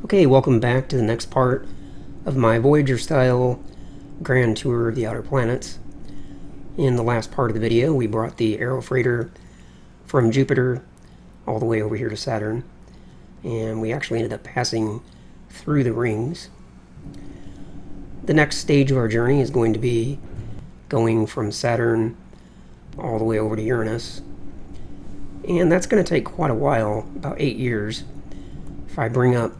Okay, welcome back to the next part of my Voyager style grand tour of the outer planets. In the last part of the video, we brought the aerofreighter from Jupiter all the way over here to Saturn, and we actually ended up passing through the rings. The next stage of our journey is going to be going from Saturn all the way over to Uranus, and that's going to take quite a while, about 8 years. If I bring up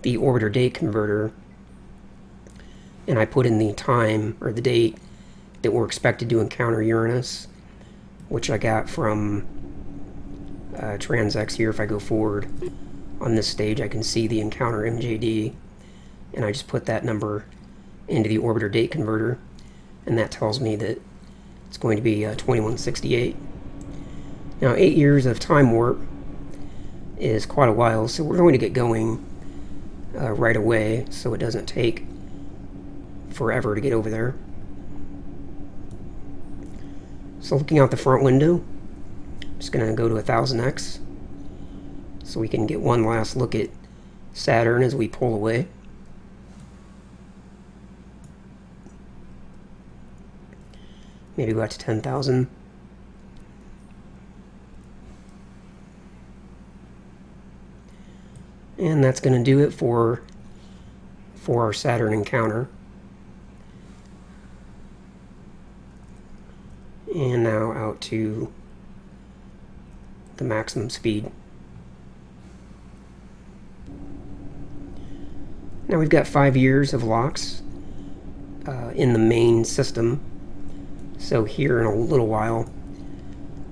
the orbiter date converter and I put in the time or the date that we're expected to encounter Uranus, which I got from TransX here. If I go forward on this stage, I can see the encounter MJD, and I just put that number into the orbiter date converter, and that tells me that it's going to be 2168. Now, 8 years of time warp is quite a while, so we're going to get going right away so it doesn't take forever to get over there. So looking out the front window, I'm just going to go to 1000x so we can get one last look at Saturn as we pull away. Maybe go out to 10,000. And that's going to do it for our Saturn encounter. And now out to the maximum speed. Now we've got 5 years of locks in the main system. So here in a little while,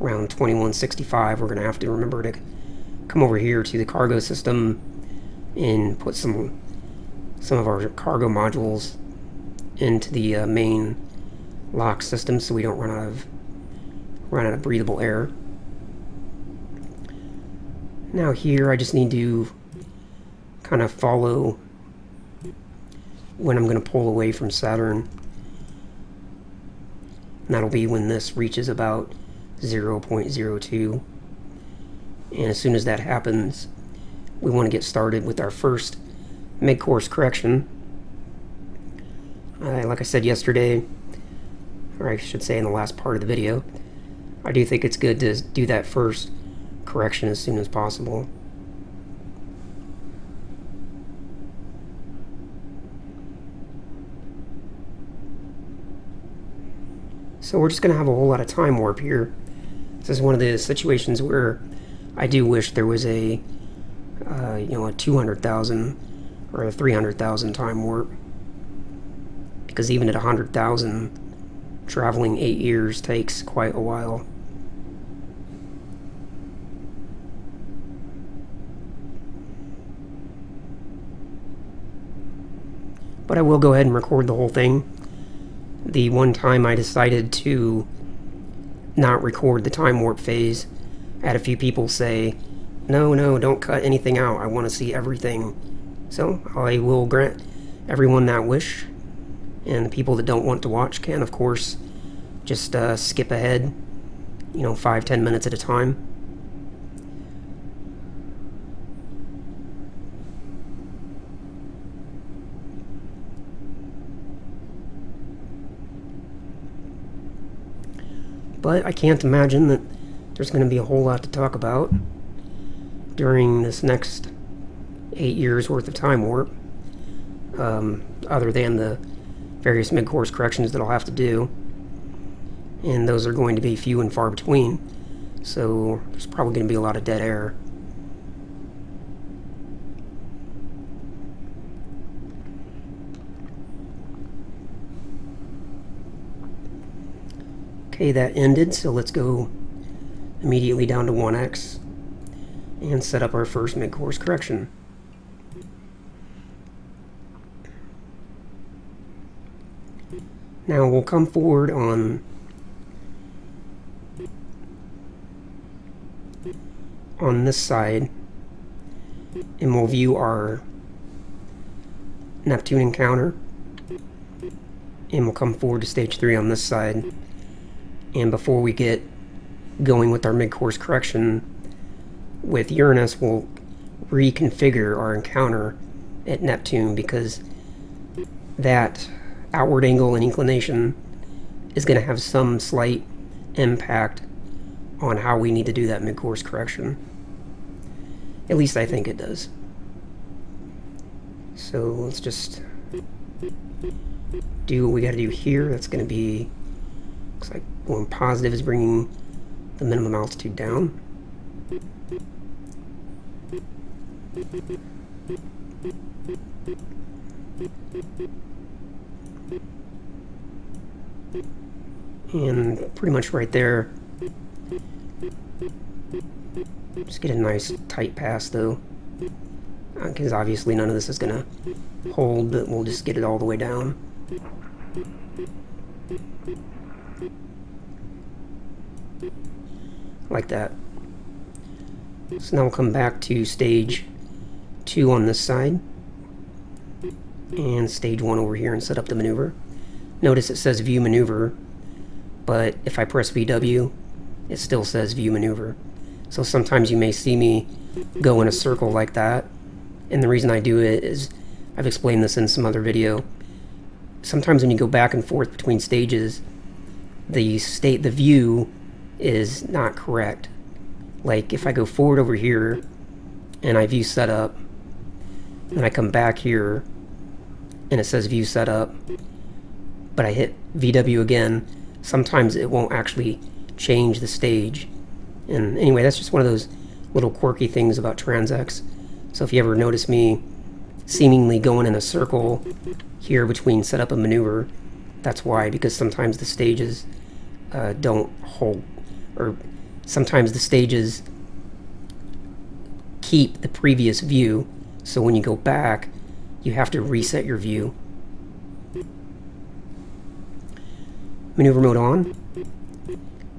around 2165, we're going to have to remember to come over here to the cargo system and put some of our cargo modules into the main lock system so we don't run out of breathable air. Now here I just need to kind of follow when I'm going to pull away from Saturn, and that'll be when this reaches about 0.02, and as soon as that happens, we want to get started with our first mid-course correction. Like I said yesterday, or I should say in the last part of the video, I do think it's good to do that first correction as soon as possible. So we're just going to have a whole lot of time warp here. This is one of the situations where I do wish there was a 200,000 or a 300,000 time warp, because even at 100,000, traveling 8 years takes quite a while. But I will go ahead and record the whole thing. The one time I decided to not record the time warp phase, I had a few people say, no, don't cut anything out, I want to see everything. So I will grant everyone that wish, and the people that don't want to watch can, of course, just skip ahead, 5-10 minutes at a time. But I can't imagine that there's going to be a whole lot to talk about during this next 8 years worth of time warp, other than the various mid-course corrections that I'll have to do, and those are going to be few and far between, so there's probably going to be a lot of dead air. Okay, that ended, so let's go immediately down to 1x and set up our first mid-course correction. Now we'll come forward on this side, and we'll view our Neptune encounter, and we'll come forward to stage 3 on this side. And before we get going with our mid-course correction with Uranus, we'll reconfigure our encounter at Neptune, because that outward angle and inclination is going to have some slight impact on how we need to do that mid-course correction. At least I think it does. So let's just do what we got to do here. That's going to be, looks like going positive is bringing the minimum altitude down. And pretty much right there. Just get a nice tight pass though, because obviously none of this is going to hold, but we'll just get it all the way down. Like that. So now we'll come back to stage 2 on this side, and stage 1 over here, and set up the maneuver. Notice it says view maneuver, but if I press VW, it still says view maneuver. So sometimes you may see me go in a circle like that, and the reason I do it is, I've explained this in some other video, sometimes when you go back and forth between stages, the view is not correct. Like if I go forward over here and I view setup, and I come back here and it says view setup, but I hit VW again, sometimes it won't actually change the stage. And anyway, that's just one of those little quirky things about TransX. So if you ever notice me seemingly going in a circle here between setup and maneuver, that's why, because sometimes the stages don't hold, or sometimes the stages keep the previous view, so when you go back, you have to reset your view. Maneuver mode on,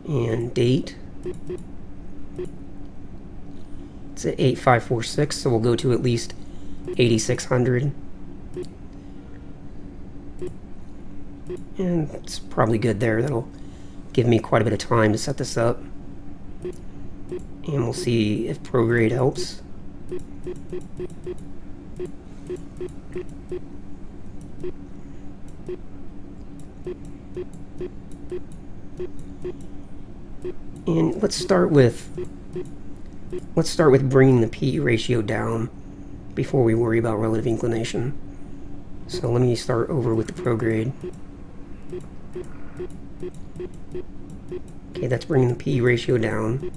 and date. It's at 8546, so we'll go to at least 8600. And it's probably good there. That'll give me quite a bit of time to set this up. And we'll see if prograde helps. And let's start with bringing the PE ratio down before we worry about relative inclination. So let me start over with the prograde. Okay, that's bringing the PE ratio down.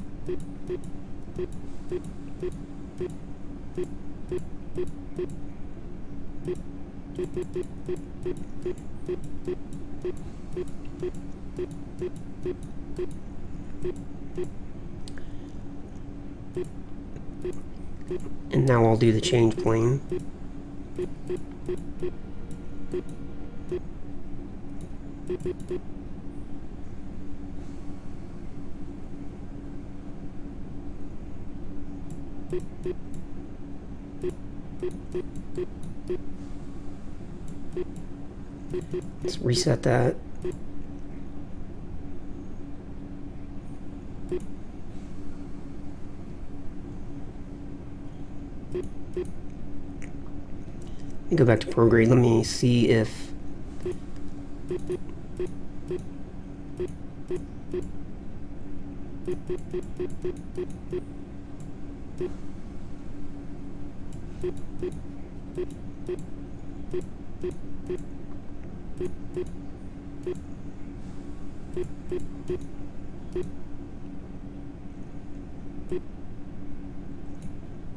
And now I'll do the change plane. Let's reset that. Let me go back to prograde. Let me see if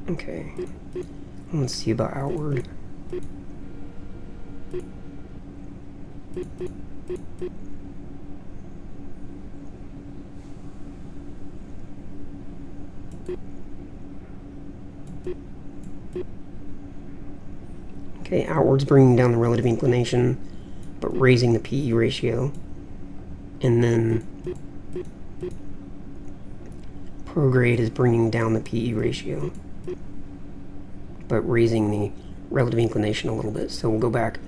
okay. Let's see about outward. Okay, outward's bringing down the relative inclination, but raising the PE ratio. And then prograde is bringing down the PE ratio, but raising the relative inclination a little bit. So we'll go back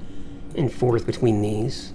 and forth between these.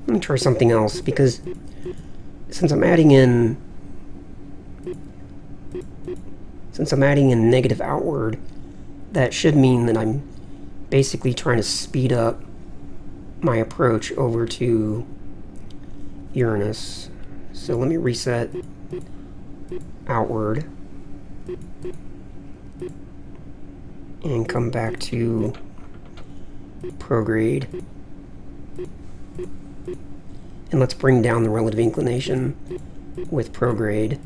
Let me try something else, because since I'm adding in negative outward, that should mean that I'm basically trying to speed up my approach over to Uranus. So let me reset outward and come back to prograde. And let's bring down the relative inclination with prograde.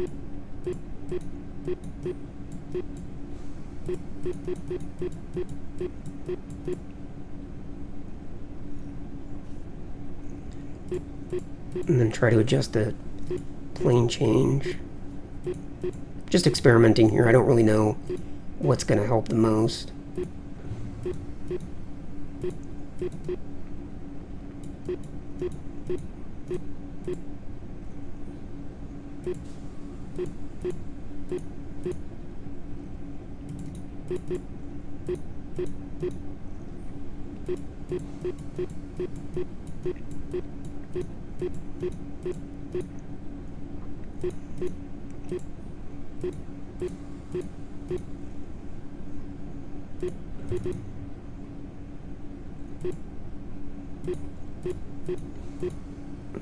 And then try to adjust the plane change. Just experimenting here. I don't really know what's going to help the most.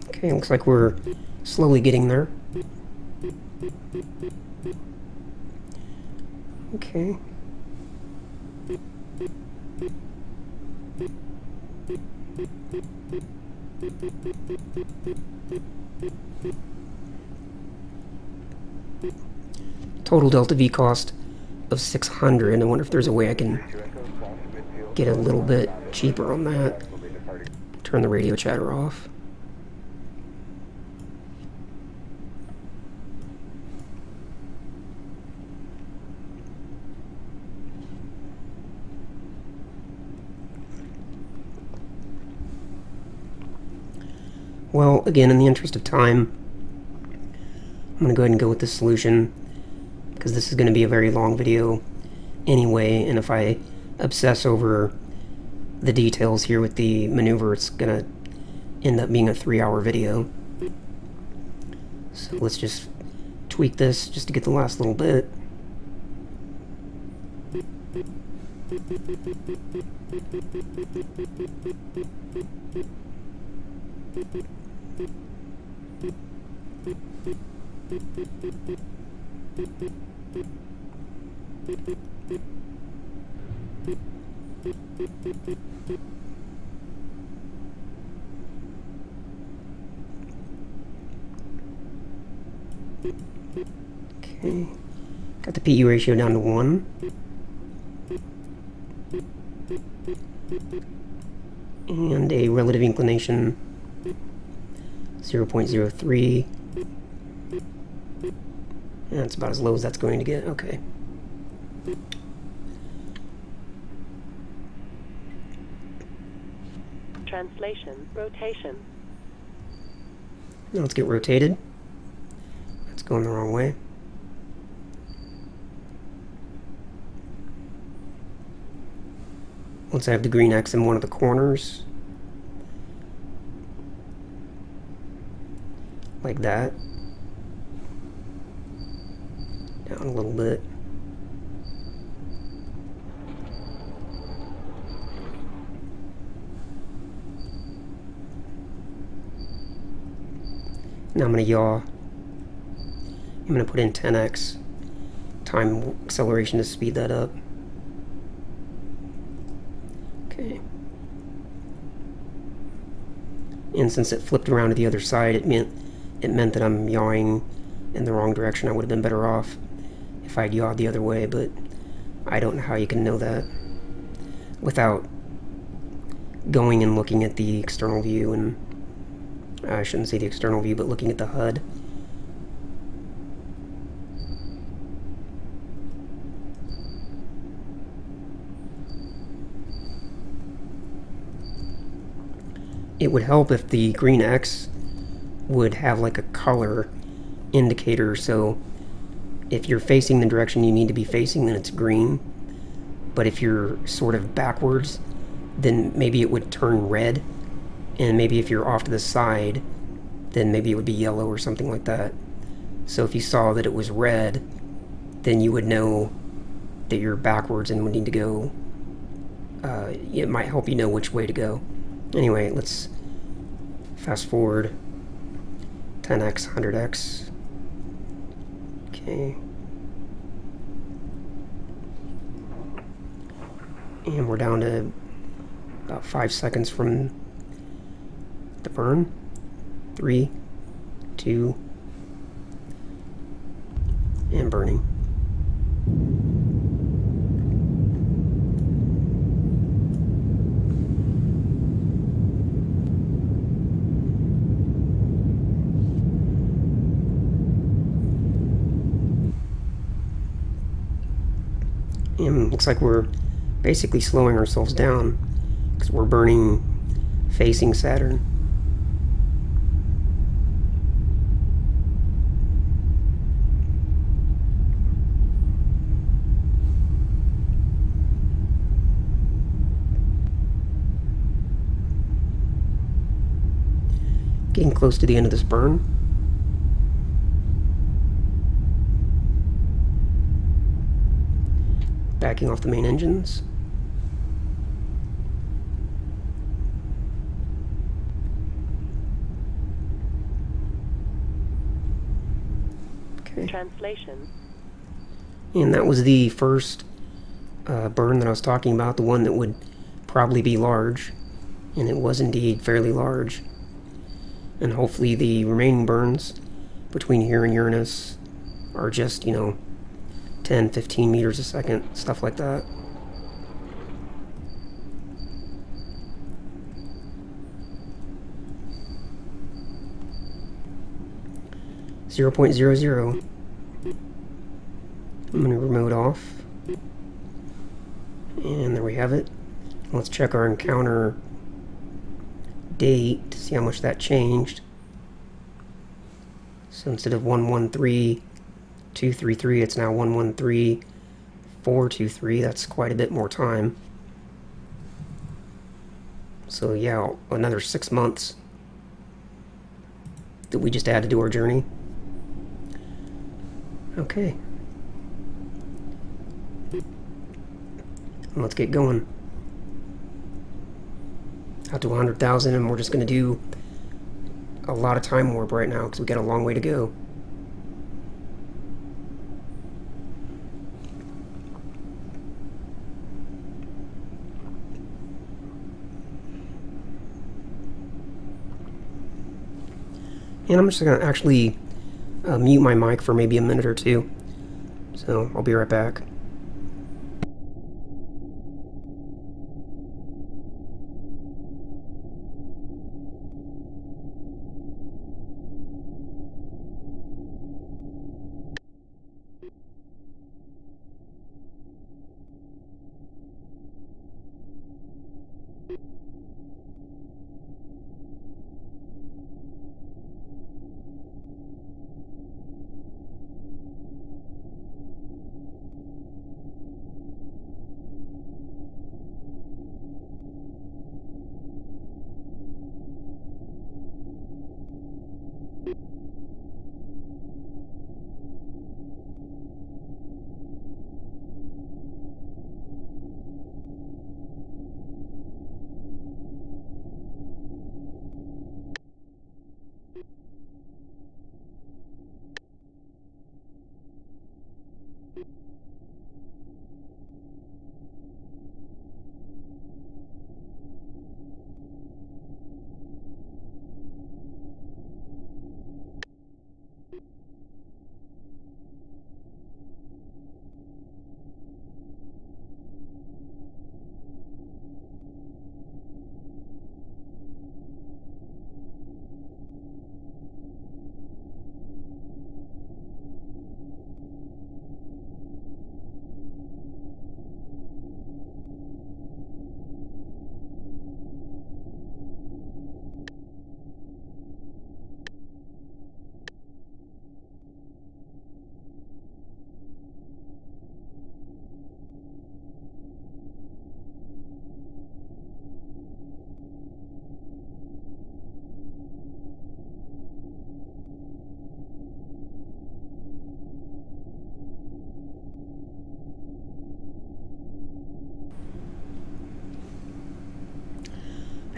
Okay, looks like we're slowly getting there. Okay. Total delta V cost of 600. I wonder if there's a way I can get a little bit cheaper on that. Turn the radio chatter off. Well, again, in the interest of time, I'm going to go ahead and go with this solution, because this is going to be a very long video anyway, and if I obsess over the details here with the maneuver, it's going to end up being a 3-hour video. So let's just tweak this just to get the last little bit. Okay, got the PU ratio down to 1. And a relative inclination 0.03. That's about as low as that's going to get. Okay. Translation, rotation. Now let's get rotated. That's going the wrong way. Once I have the green X in one of the corners, like that. Down a little bit. Now I'm going to yaw. I'm going to put in 10x time acceleration to speed that up. Okay. And since it flipped around to the other side, it meant that I'm yawing in the wrong direction. I would have been better off if I'd yawed the other way, but I don't know how you can know that without going and looking at the external view, and I shouldn't say the external view, but looking at the HUD. it would help if the green X would have like a color indicator, so if you're facing the direction you need to be facing, then it's green. But if you're sort of backwards, then maybe it would turn red. And maybe if you're off to the side, then maybe it would be yellow or something like that. So if you saw that it was red, then you would know that you're backwards and would need to go. It might help you know which way to go. Anyway, let's fast forward 10x, 100x. Okay. And we're down to about 5 seconds from the burn. 3, 2, and burning. And looks like we're basically slowing ourselves down because we're burning facing Saturn. Getting close to the end of this burn. Backing off the main engines. Okay. Translation. And that was the first burn that I was talking about, the one that would probably be large. And it was indeed fairly large. And hopefully the remaining burns between here and Uranus are just, 10, 15 meters a second, stuff like that. .00. I'm going to remote off. And there we have it. Let's check our encounter date to see how much that changed. So instead of 113233, it's now 113423. That's quite a bit more time. So yeah, another 6 months that we just added to our journey. Okay. Let's get going. Out to 100,000, and we're just going to do a lot of time warp right now because we got a long way to go. And I'm just going to actually mute my mic for maybe a minute or two. So I'll be right back.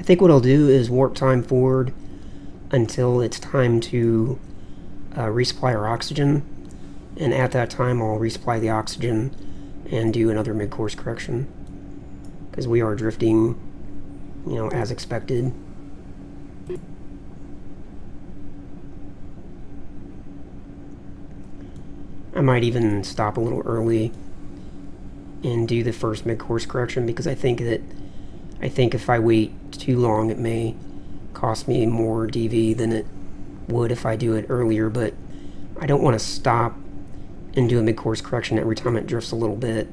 think what I'll do is warp time forward until it's time to resupply our oxygen, and at that time I'll resupply the oxygen and do another mid-course correction, because we are drifting, you know, as expected. I might even stop a little early and do the first mid-course correction, because I think if I wait too long it may cost me more DV than it would if I do it earlier. But I don't want to stop and do a mid-course correction every time it drifts a little bit,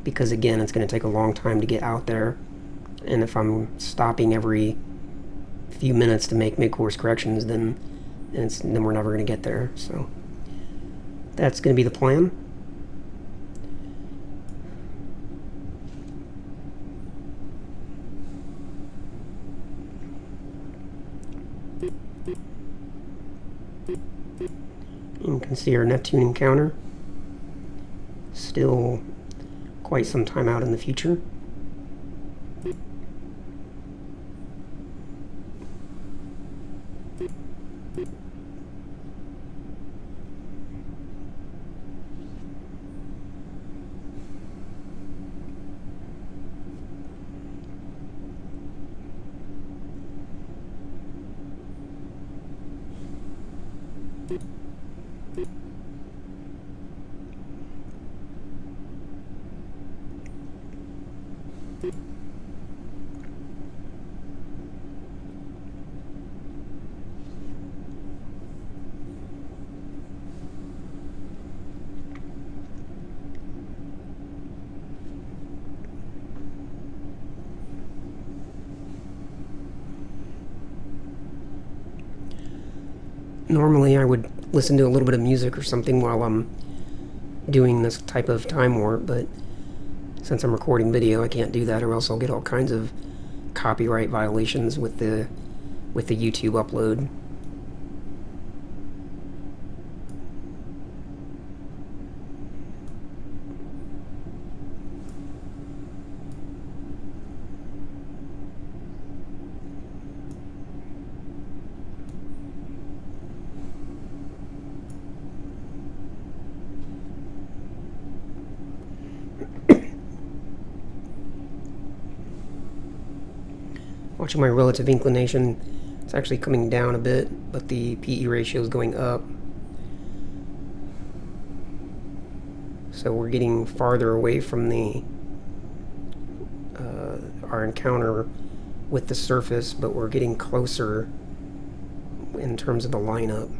because again, it's going to take a long time to get out there, and if I'm stopping every few minutes to make mid-course corrections, then we're never going to get there. So that's going to be the plan. You can see our Neptune encounter, still quite some time out in the future. Normally I would listen to a little bit of music or something while I'm doing this type of time warp, but since I'm recording video I can't do that, or else I'll get all kinds of copyright violations with the YouTube upload. Watching my relative inclination, it's actually coming down a bit, but the PE ratio is going up. So we're getting farther away from the our encounter with the surface, but we're getting closer in terms of the lineup.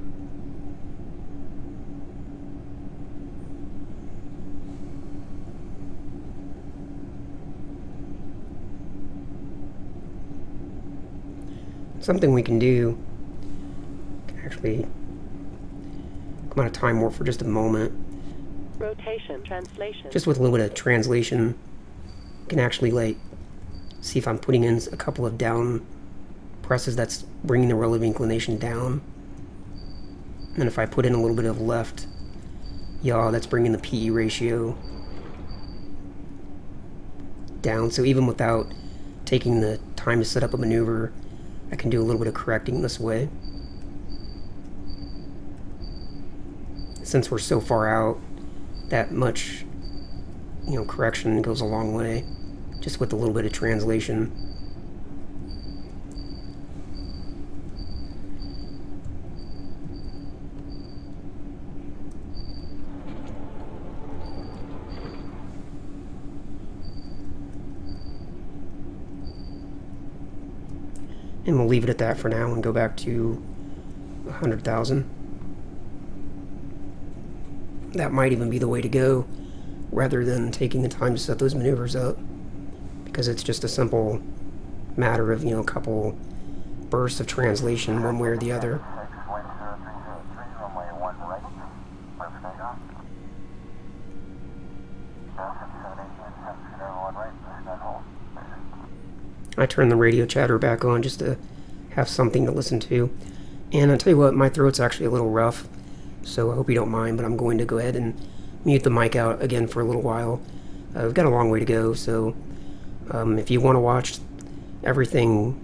Something we can do, can actually come out of time warp for just a moment. Rotation, translation. Just with a little bit of translation, can actually like see if I'm putting in a couple of down presses, that's bringing the relative inclination down. And if I put in a little bit of left yaw, that's bringing the PE ratio down. So even without taking the time to set up a maneuver, I can do a little bit of correcting this way. Since we're so far out, that much, you know, correction goes a long way, just with a little bit of translation. And we'll leave it at that for now and go back to 100,000. That might even be the way to go, rather than taking the time to set those maneuvers up, because it's just a simple matter of, you know, a couple bursts of translation one way or the other. I turned the radio chatter back on just to have something to listen to. And I'll tell you what, my throat's actually a little rough, so I hope you don't mind, but I'm going to go ahead and mute the mic out again for a little while. We've got a long way to go, so if you want to watch everything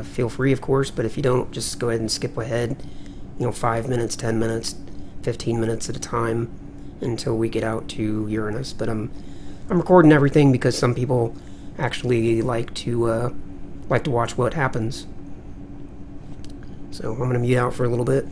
feel free, of course, but if you don't, just go ahead and skip ahead, 5 minutes, 10 minutes, 15 minutes at a time until we get out to Uranus. But I'm recording everything because some people actually like to watch what happens. So I'm going to mute out for a little bit.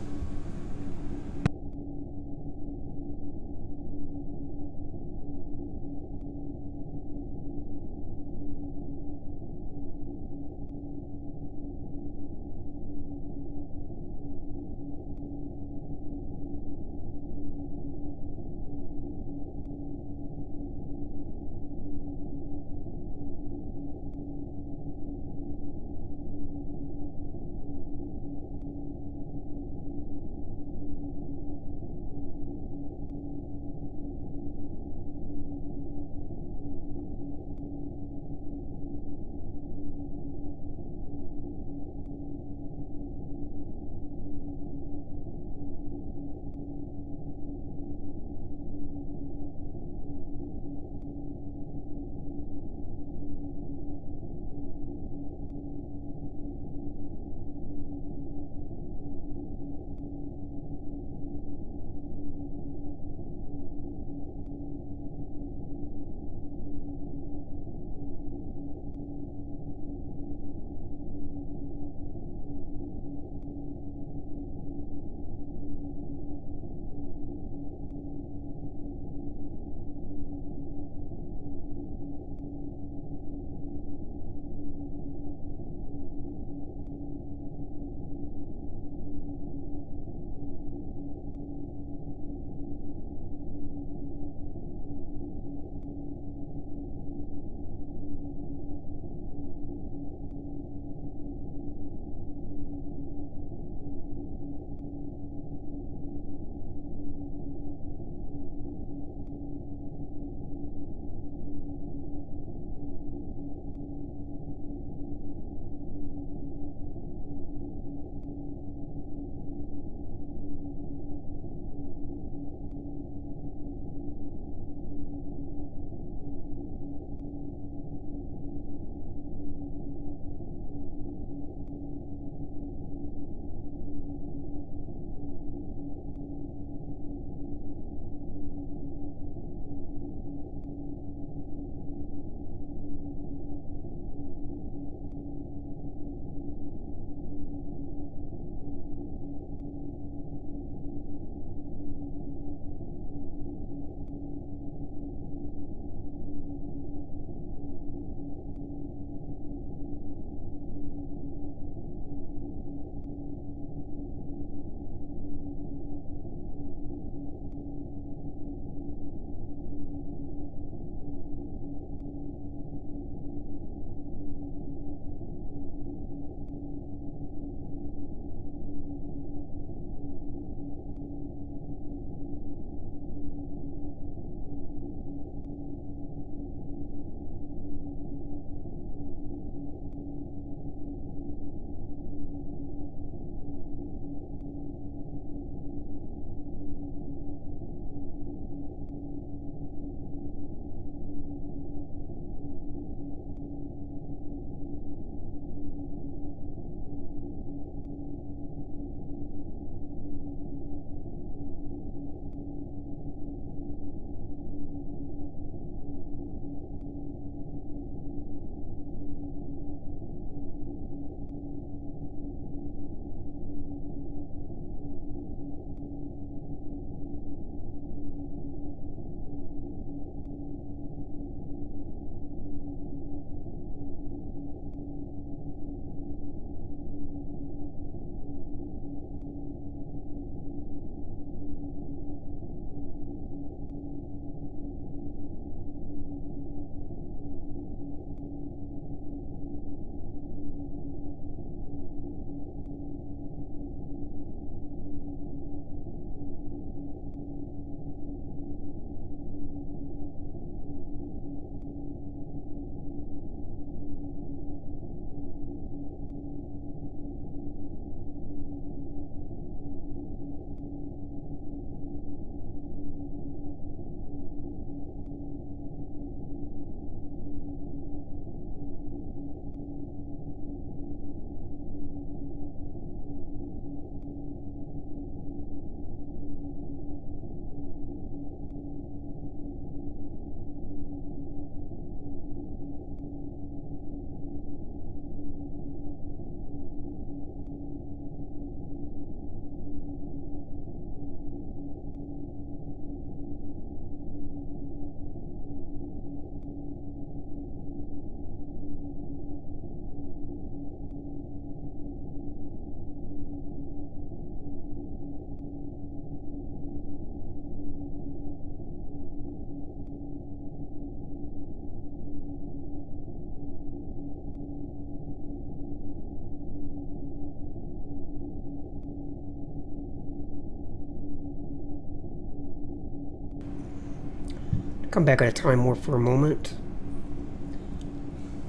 come back at a time warp for a moment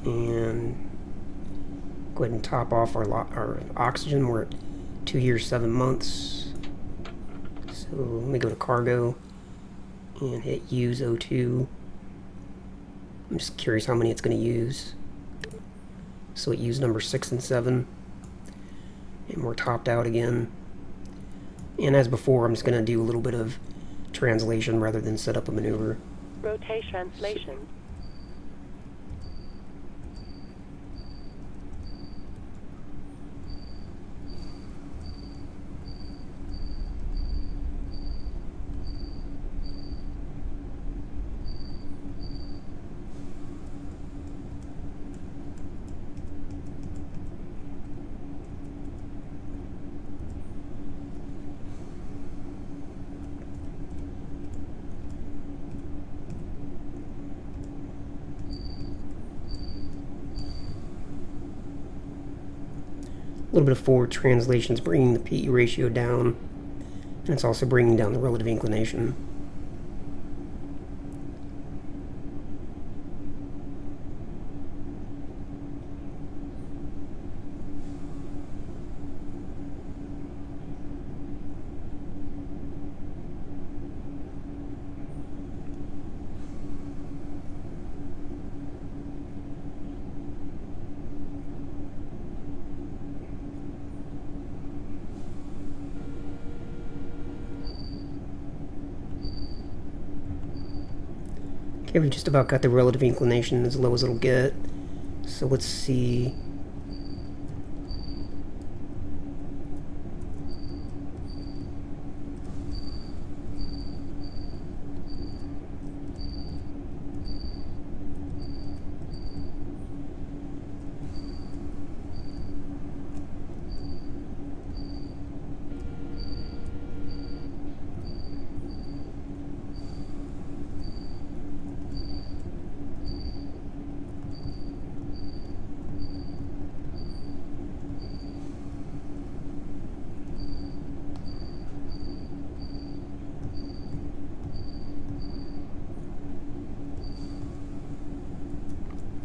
and go ahead and top off our oxygen. We're at 2 years, 7 months. So let me go to cargo and hit use O2. I'm just curious how many it's going to use. So it used number 6 and 7. And we're topped out again. And as before, I'm just going to do a little bit of translation rather than set up a maneuver. Rotate translation. A little bit of forward translation is bringing the PE ratio down, and it's also bringing down the relative inclination. Okay, we just about got the relative inclination as low as it'll get. So let's see.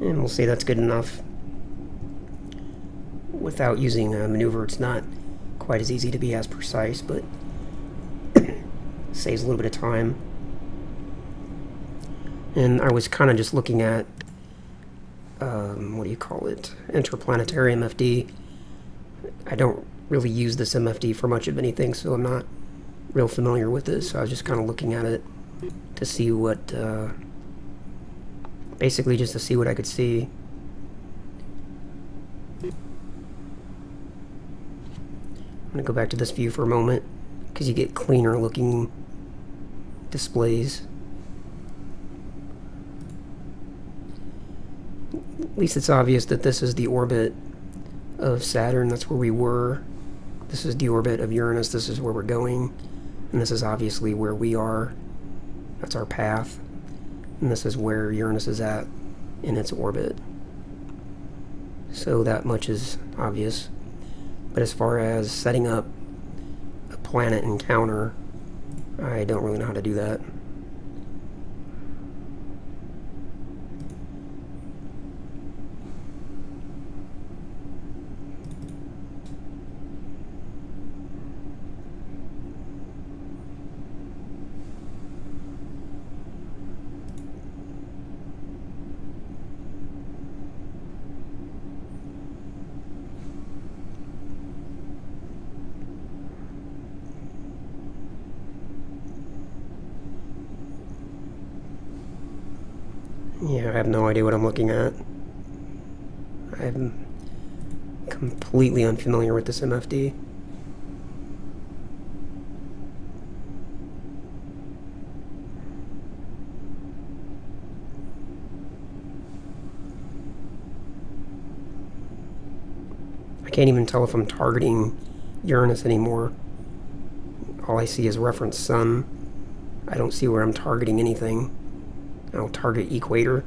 And we'll say that's good enough. Without using a maneuver, it's not quite as easy to be as precise, but saves a little bit of time. And I was kind of just looking at, what do you call it, interplanetary MFD. I don't really use this MFD for much of anything, so I'm not real familiar with this. So I was just kind of looking at it to see what, basically just to see what I could see. I'm going to go back to this view for a moment, because you get cleaner looking displays. At least it's obvious that this is the orbit of Saturn. That's where we were. This is the orbit of Uranus. This is where we're going. And this is obviously where we are. That's our path. And this is where Uranus is at in its orbit. So that much is obvious. But as far as setting up a planet encounter, I don't really know how to do that. Yeah, I have no idea what I'm looking at. I'm completely unfamiliar with this MFD. I can't even tell if I'm targeting Uranus anymore. All I see is reference sun. I don't see where I'm targeting anything. I'll target equator.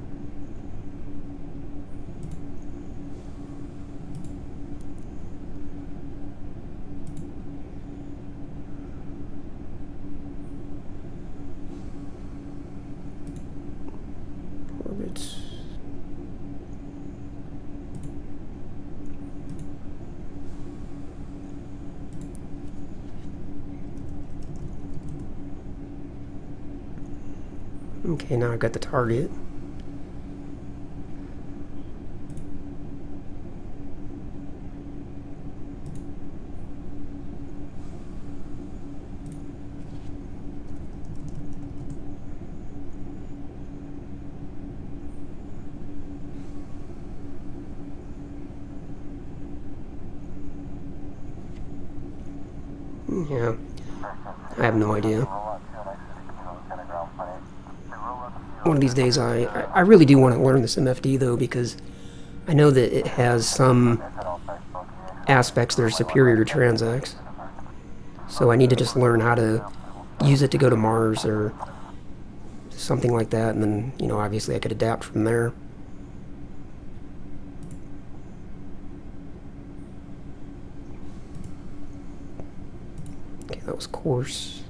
Okay, now I've got the target. Yeah, I have no idea. One of these days, I really do want to learn this MFD, though, because I know that it has some aspects that are superior to Transx. So I need to just learn how to use it to go to Mars or something like that, and then, you know, obviously I could adapt from there. Okay, that was coarse.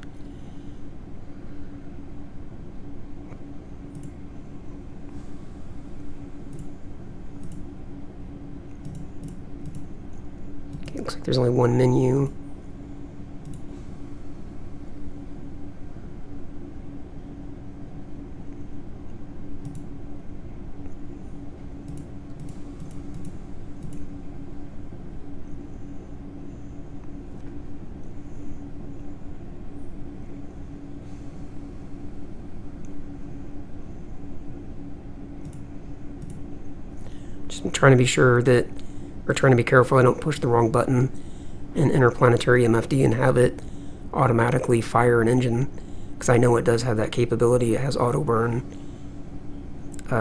Okay, looks like there's only one menu. Just trying to be sure that, or trying to be careful I don't push the wrong button in interplanetary MFD and have it automatically fire an engine, because I know it does have that capability. It has auto burn,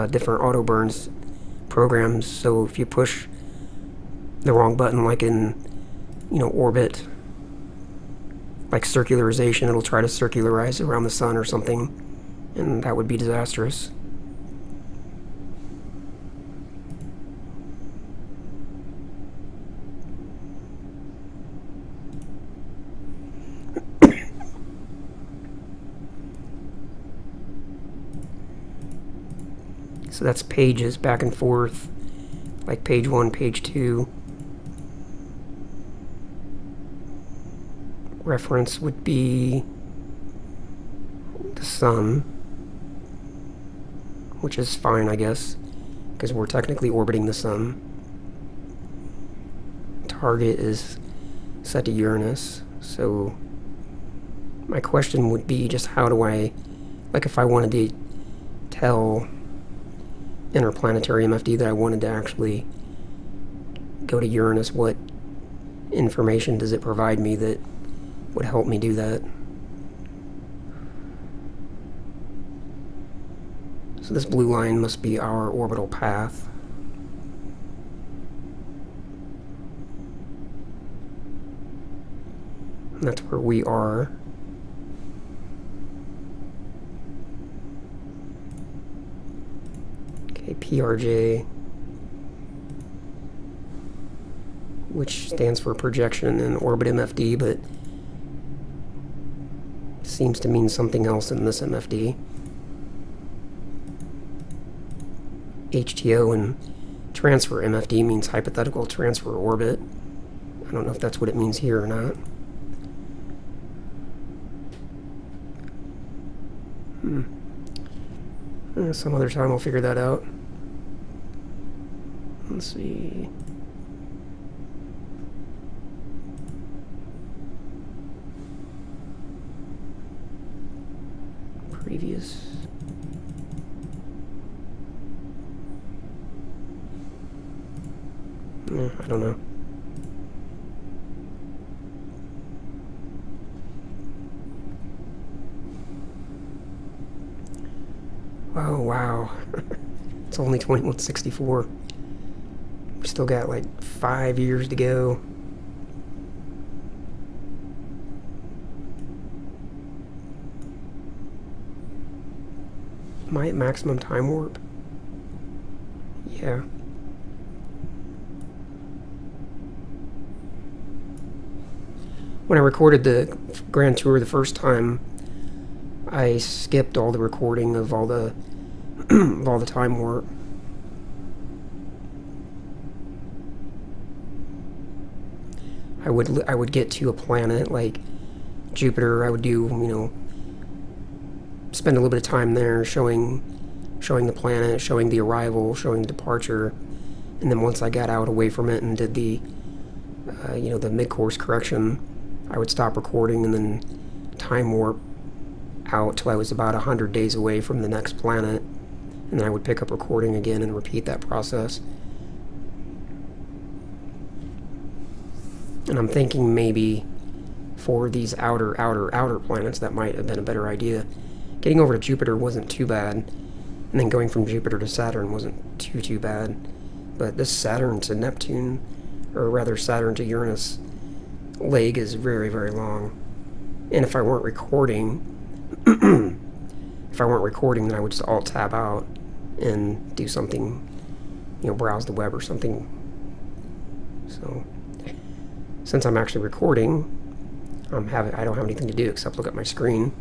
different auto burns programs, so if you push the wrong button, like in, you know, orbit, like circularization, it'll try to circularize around the sun or something, and that would be disastrous. So that's pages back and forth, like page 1, page 2. Reference would be the sun, which is fine, I guess, because we're technically orbiting the sun. Target is set to Uranus, so my question would be just how do I, like if I wanted to tell interplanetary MFD that I wanted to actually go to Uranus, what information does it provide me that would help me do that? So this blue line must be our orbital path. And that's where we are. Okay, PRJ, which stands for projection in orbit MFD, but seems to mean something else in this MFD. HTO and transfer MFD means hypothetical transfer orbit. I don't know if that's what it means here or not. Some other time I'll figure that out. Let's see. Previous. I don't know. Oh, wow. It's only 2164. We still got like 5 years to go. Am I at maximum time warp? Yeah. When I recorded the Grand Tour the first time, I skipped all the recording of all the of all the time warp. I would get to a planet like Jupiter. I would do, you know, spend a little bit of time there showing the planet, showing the arrival, showing the departure, and then once I got out away from it and did the the mid-course correction, I would stop recording and then time warp out till I was about 100 days away from the next planet, and then I would pick up recording again and repeat that process. And I'm thinking maybe for these outer planets that might have been a better idea. Getting over to Jupiter wasn't too bad, and then going from Jupiter to Saturn wasn't too bad. But this Saturn to Neptune, or rather Saturn to Uranus leg is very, very long. And if I weren't recording, then I would just Alt-Tab out and do something, browse the web or something. So, since I'm actually recording, I don't have anything to do except look at my screen.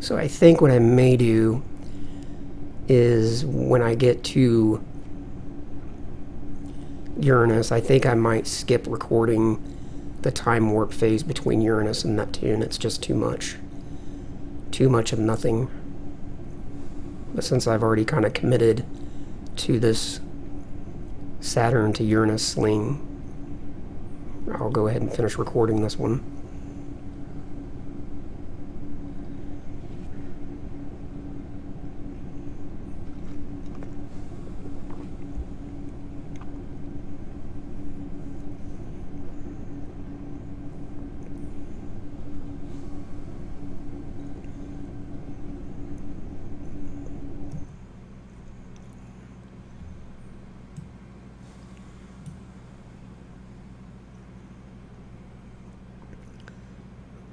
So I think what I may do is when I get to Uranus, I think I might skip recording the time warp phase between Uranus and Neptune. It's just too much of nothing. But since I've already kind of committed to this Saturn to Uranus sling, I'll go ahead and finish recording this one.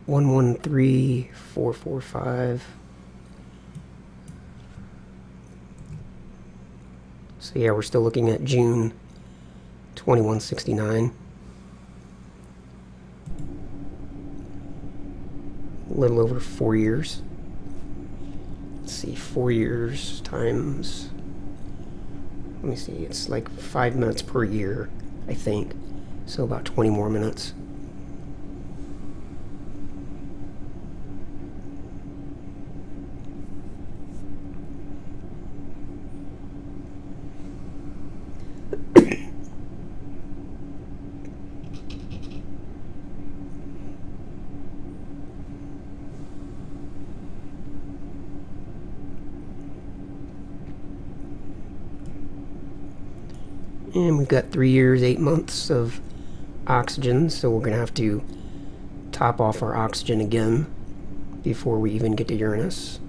One 113,445. So yeah, we're still looking at June 2169. A little over 4 years. Let's see, 4 years times, let me see, it's like 5 minutes per year, I think. So about 20 more minutes. And we've got 3 years, 8 months of oxygen, so we're going to have to top off our oxygen again before we even get to Uranus.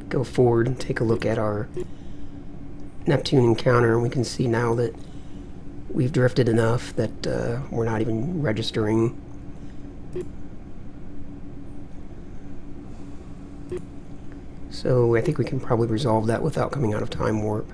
Go forward and take a look at our Neptune encounter, and we can see now that we've drifted enough that we're not even registering. So I think we can probably resolve that without coming out of time warp.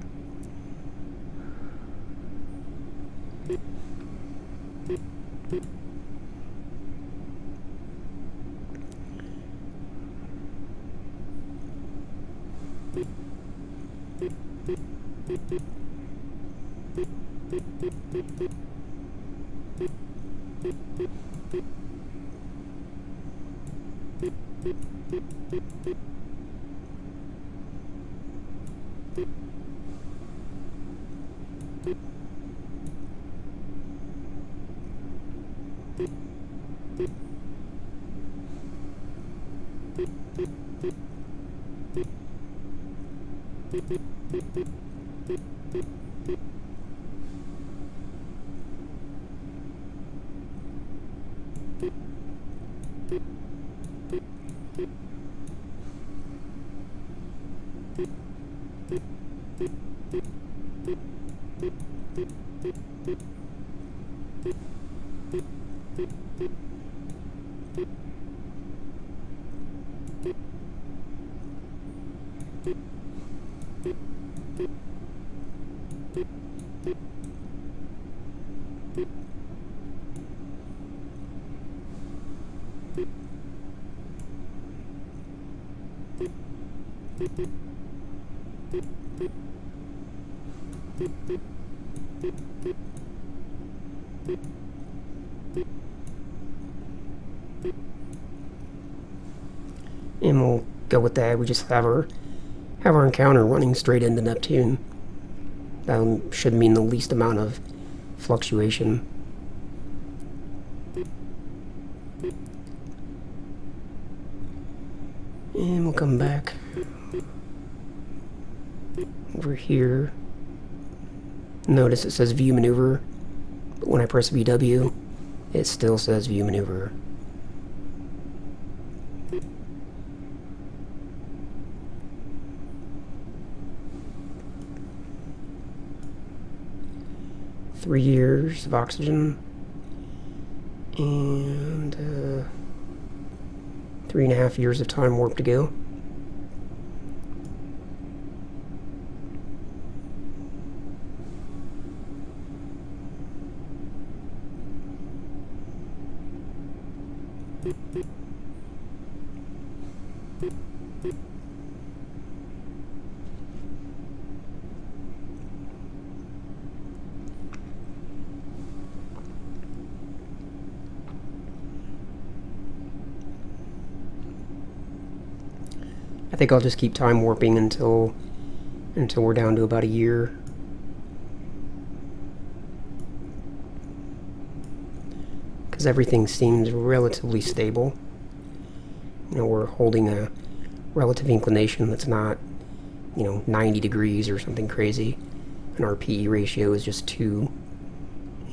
And we'll go with that. We just have our encounter running straight into Neptune. That should mean the least amount of fluctuation. And we'll come back over here. Notice it says view maneuver, but when I press VW, it still says view maneuver. Three years of oxygen, and 3.5 years of time warp to go. I think I'll just keep time warping until we're down to about a year. Because everything seems relatively stable. You know, we're holding a relative inclination that's not, 90 degrees or something crazy. And our PE ratio is just 2.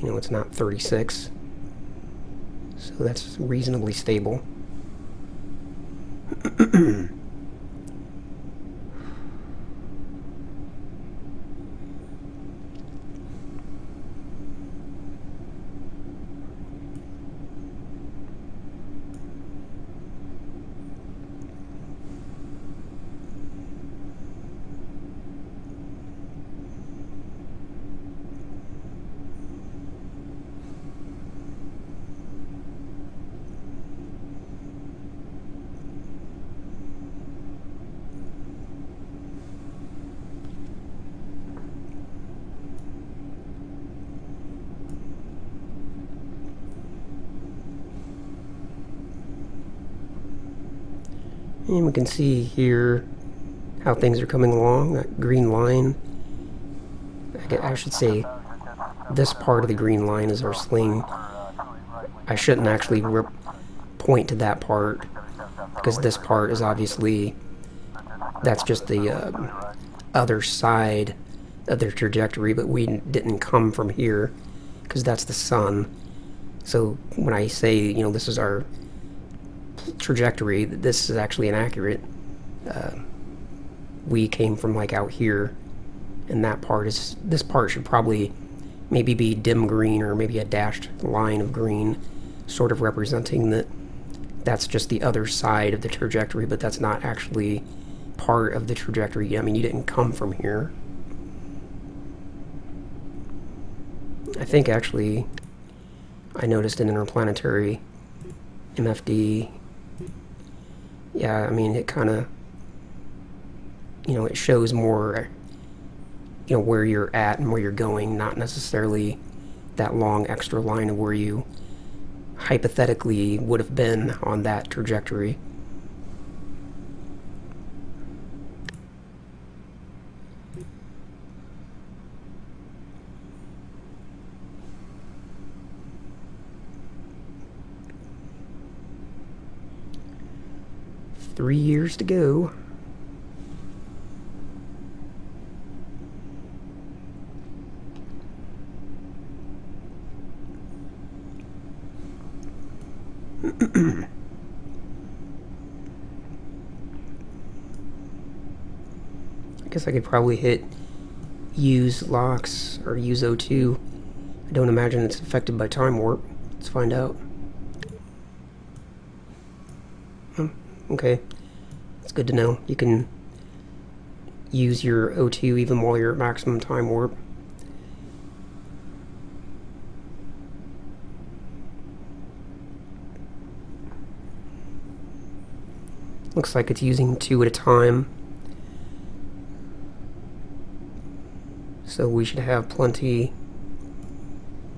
It's not 36. So that's reasonably stable. And we can see here how things are coming along. That green line, I should say this part of the green line is our sling. I shouldn't actually point to that part, because this part is obviously, that's just the other side of their trajectory, but we didn't come from here, because that's the sun. So when I say, this is our trajectory, this is actually inaccurate. We came from like out here, and this part should probably maybe be dim green, or maybe a dashed line of green, sort of representing that that's just the other side of the trajectory, but that's not actually part of the trajectory. I mean, you didn't come from here. I think actually I noticed in interplanetary MFD, yeah, I mean, it kind of, it shows more, where you're at and where you're going, not necessarily that long extra line of where you hypothetically would have been on that trajectory. Three years to go. I guess I could probably hit use locks or use O2. I don't imagine it's affected by time warp. Let's find out. Okay, that's good to know. You can use your O2 even while you're at maximum time warp. Looks like it's using 2 at a time. So we should have plenty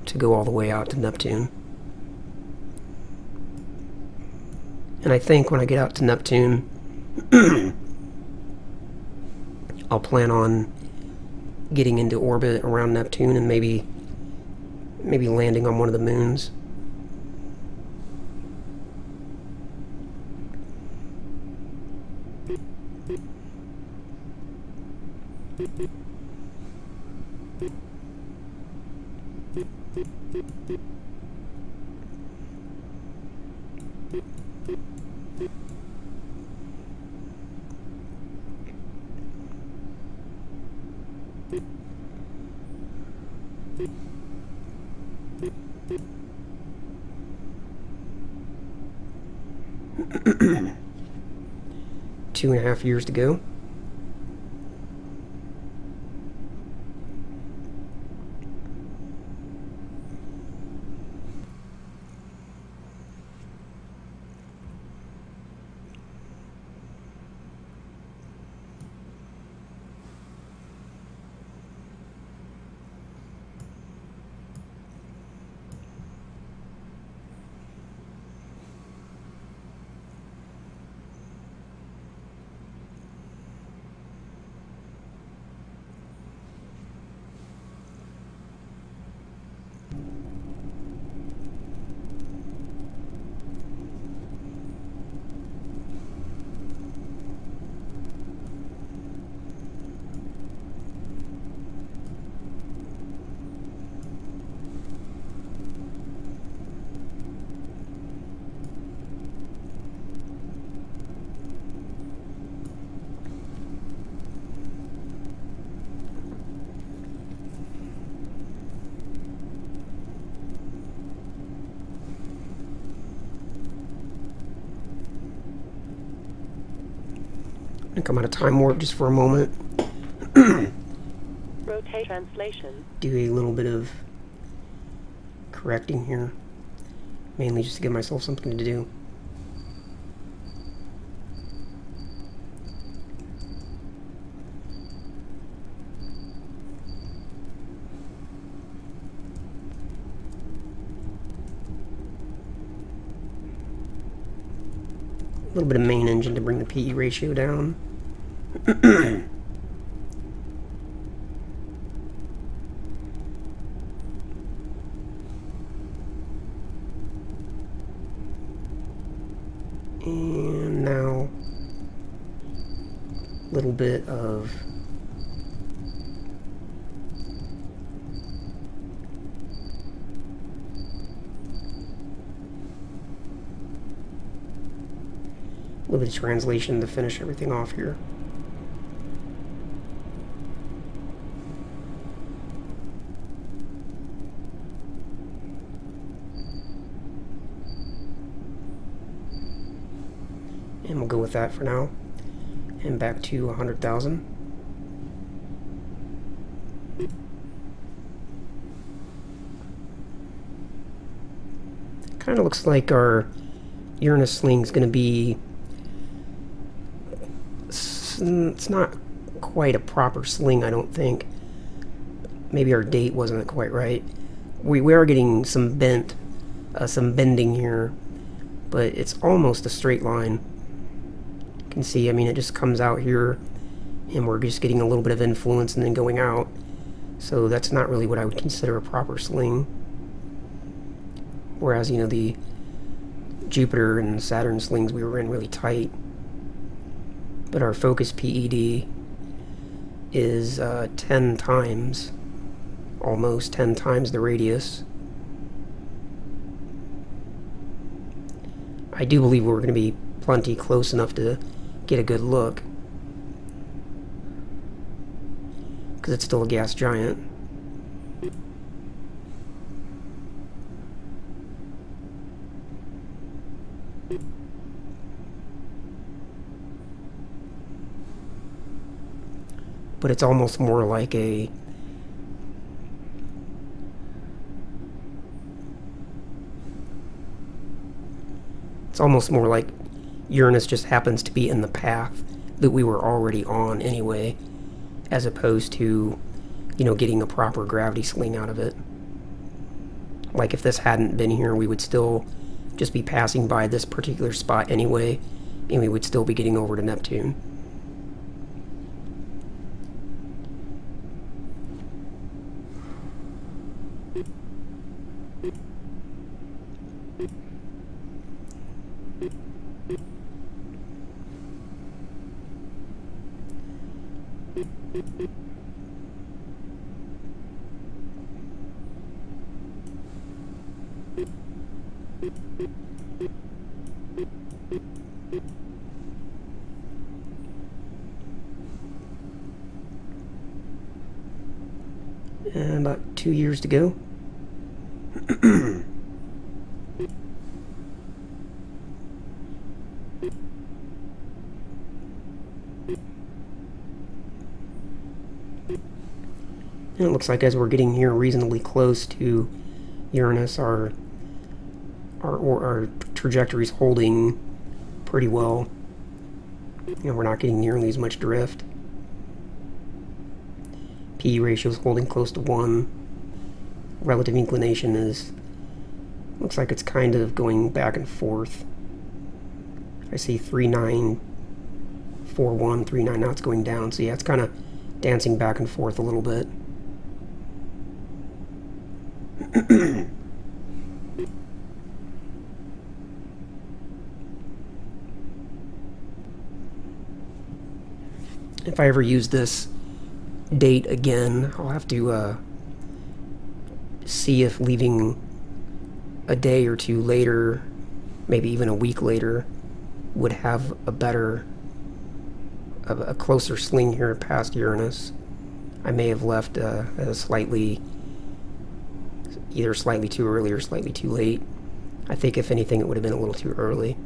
to go all the way out to Neptune. And I think when I get out to Neptune, I'll plan on getting into orbit around Neptune and maybe landing on one of the moons. Two and a half years to go. I'm gonna come out of time warp just for a moment. Rotate translation. Do a little bit of correcting here, mainly just to give myself something to do. A little bit of main engine to bring the PE ratio down. And now a little bit of translation to finish everything off here. And we'll go with that for now. And back to 100,000. Kind of looks like our Uranus sling is going to be... It's not quite a proper sling, I don't think. Maybe our date wasn't quite right. We are getting some bending here, but it's almost a straight line. You can see, I mean, it just comes out here, and we're just getting a little bit of influence and then going out. So that's not really what I would consider a proper sling. Whereas, you know, the Jupiter and Saturn slings we were in really tight. But our focus PED is 10 times, almost 10 times the radius. I do believe we're going to be plenty close enough to get a good look, because it's still a gas giant. But it's almost more like a... It's almost more like Uranus just happens to be in the path that we were already on anyway, as opposed to you know, getting a proper gravity sling out of it. Like if this hadn't been here, we would still just be passing by this particular spot anyway, and we would still be getting over to Neptune. And about 2 years to go. And it looks like as we're getting here reasonably close to Uranus, our trajectory's holding pretty well. You know, we're not getting nearly as much drift. P ratio is holding close to 1. Relative inclination is, looks like it's kind of going back and forth. I see 3941, 39, now it's going down. So yeah, it's kind of dancing back and forth a little bit. If I ever use this date again, I'll have to see if leaving a day or two later, maybe even a week later, would have a better, a closer sling here past Uranus. I may have left a slightly, either slightly too early or slightly too late. I think if anything it would have been a little too early.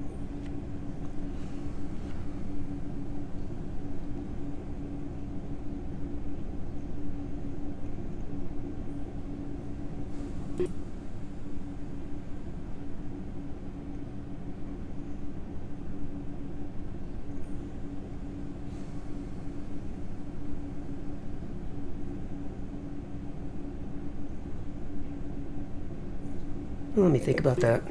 Let me think about that.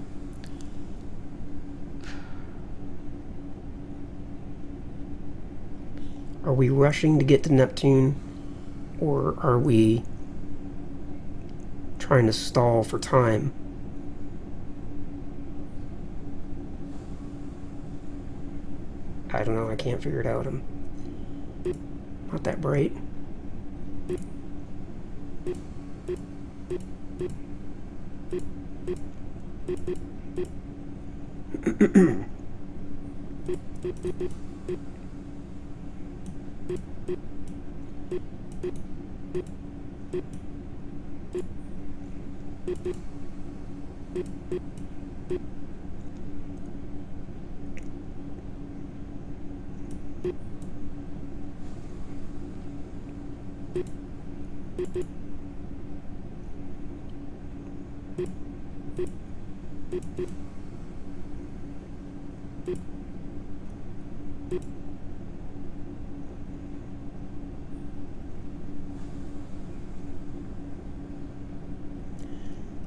Are we rushing to get to Neptune, or are we trying to stall for time? I don't know, I can't figure it out. I'm not that bright.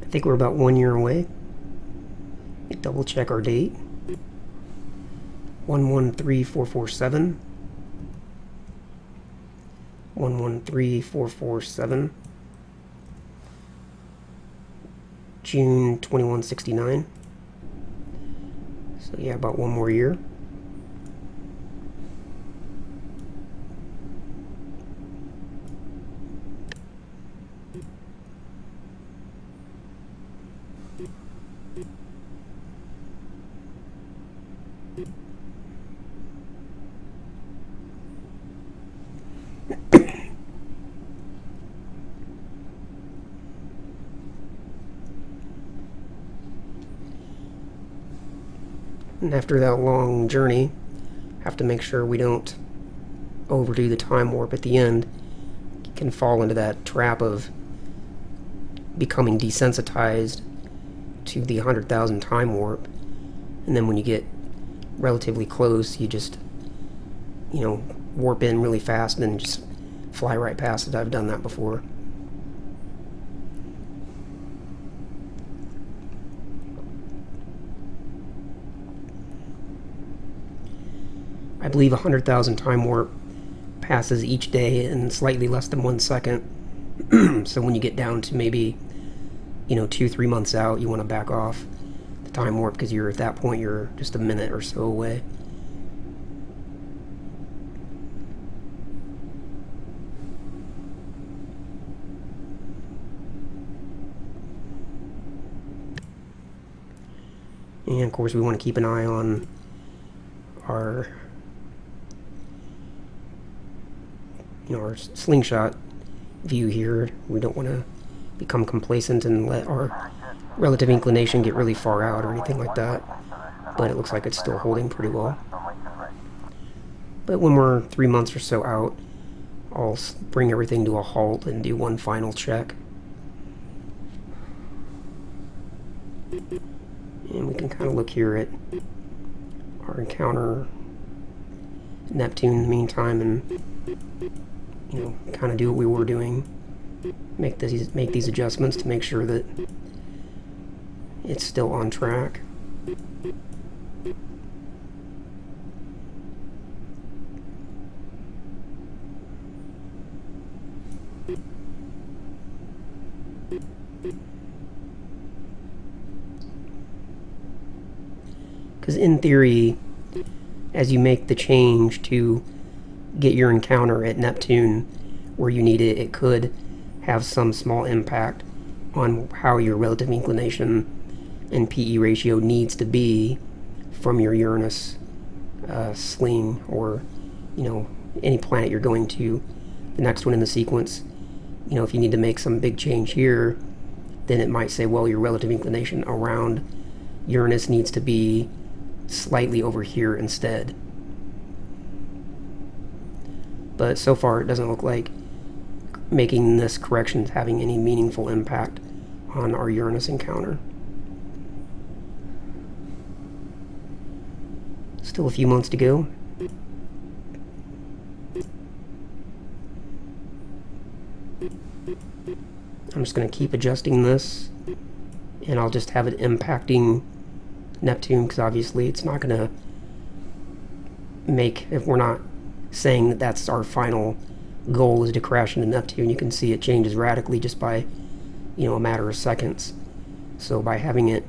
I think we're about 1 year away. Double check our date. 113447. 113447. June 2169. So yeah, about 1 more year. And after that long journey, have to make sure we don't overdo the time warp at the end. You can fall into that trap of becoming desensitized to the 100,000 time warp, and then when you get relatively close, you just, you know, warp in really fast and then just fly right past it. I've done that before. I believe 100,000 time warp passes each day in slightly less than 1 second. So when you get down to maybe, 2-3 months out, you want to back off the time warp, because you're at that point you're just a minute or so away. And of course we want to keep an eye on our our slingshot view here. We don't want to become complacent and let our relative inclination get really far out or anything like that, but it looks like it's still holding pretty well. But when we're 3 months or so out, I'll bring everything to a halt and do one final check. And we can kind of look here at our encounter Neptune in the meantime, and kind of do what we were doing. Make these adjustments to make sure that it's still on track. Because in theory, as you make the change to get your encounter at Neptune where you need it, it could have some small impact on how your relative inclination and PE ratio needs to be from your Uranus sling, or any planet you're going to, the next one in the sequence. If you need to make some big change here, then it might say, well, your relative inclination around Uranus needs to be slightly over here instead. But so far it doesn't look like making this correction is having any meaningful impact on our Uranus encounter. Still a few months to go. I'm just going to keep adjusting this, and I'll just have it impacting Neptune, because obviously it's not going to make, if we're not saying that that's our final goal is to crash into Neptune. You can see it changes radically just by a matter of seconds. So by having it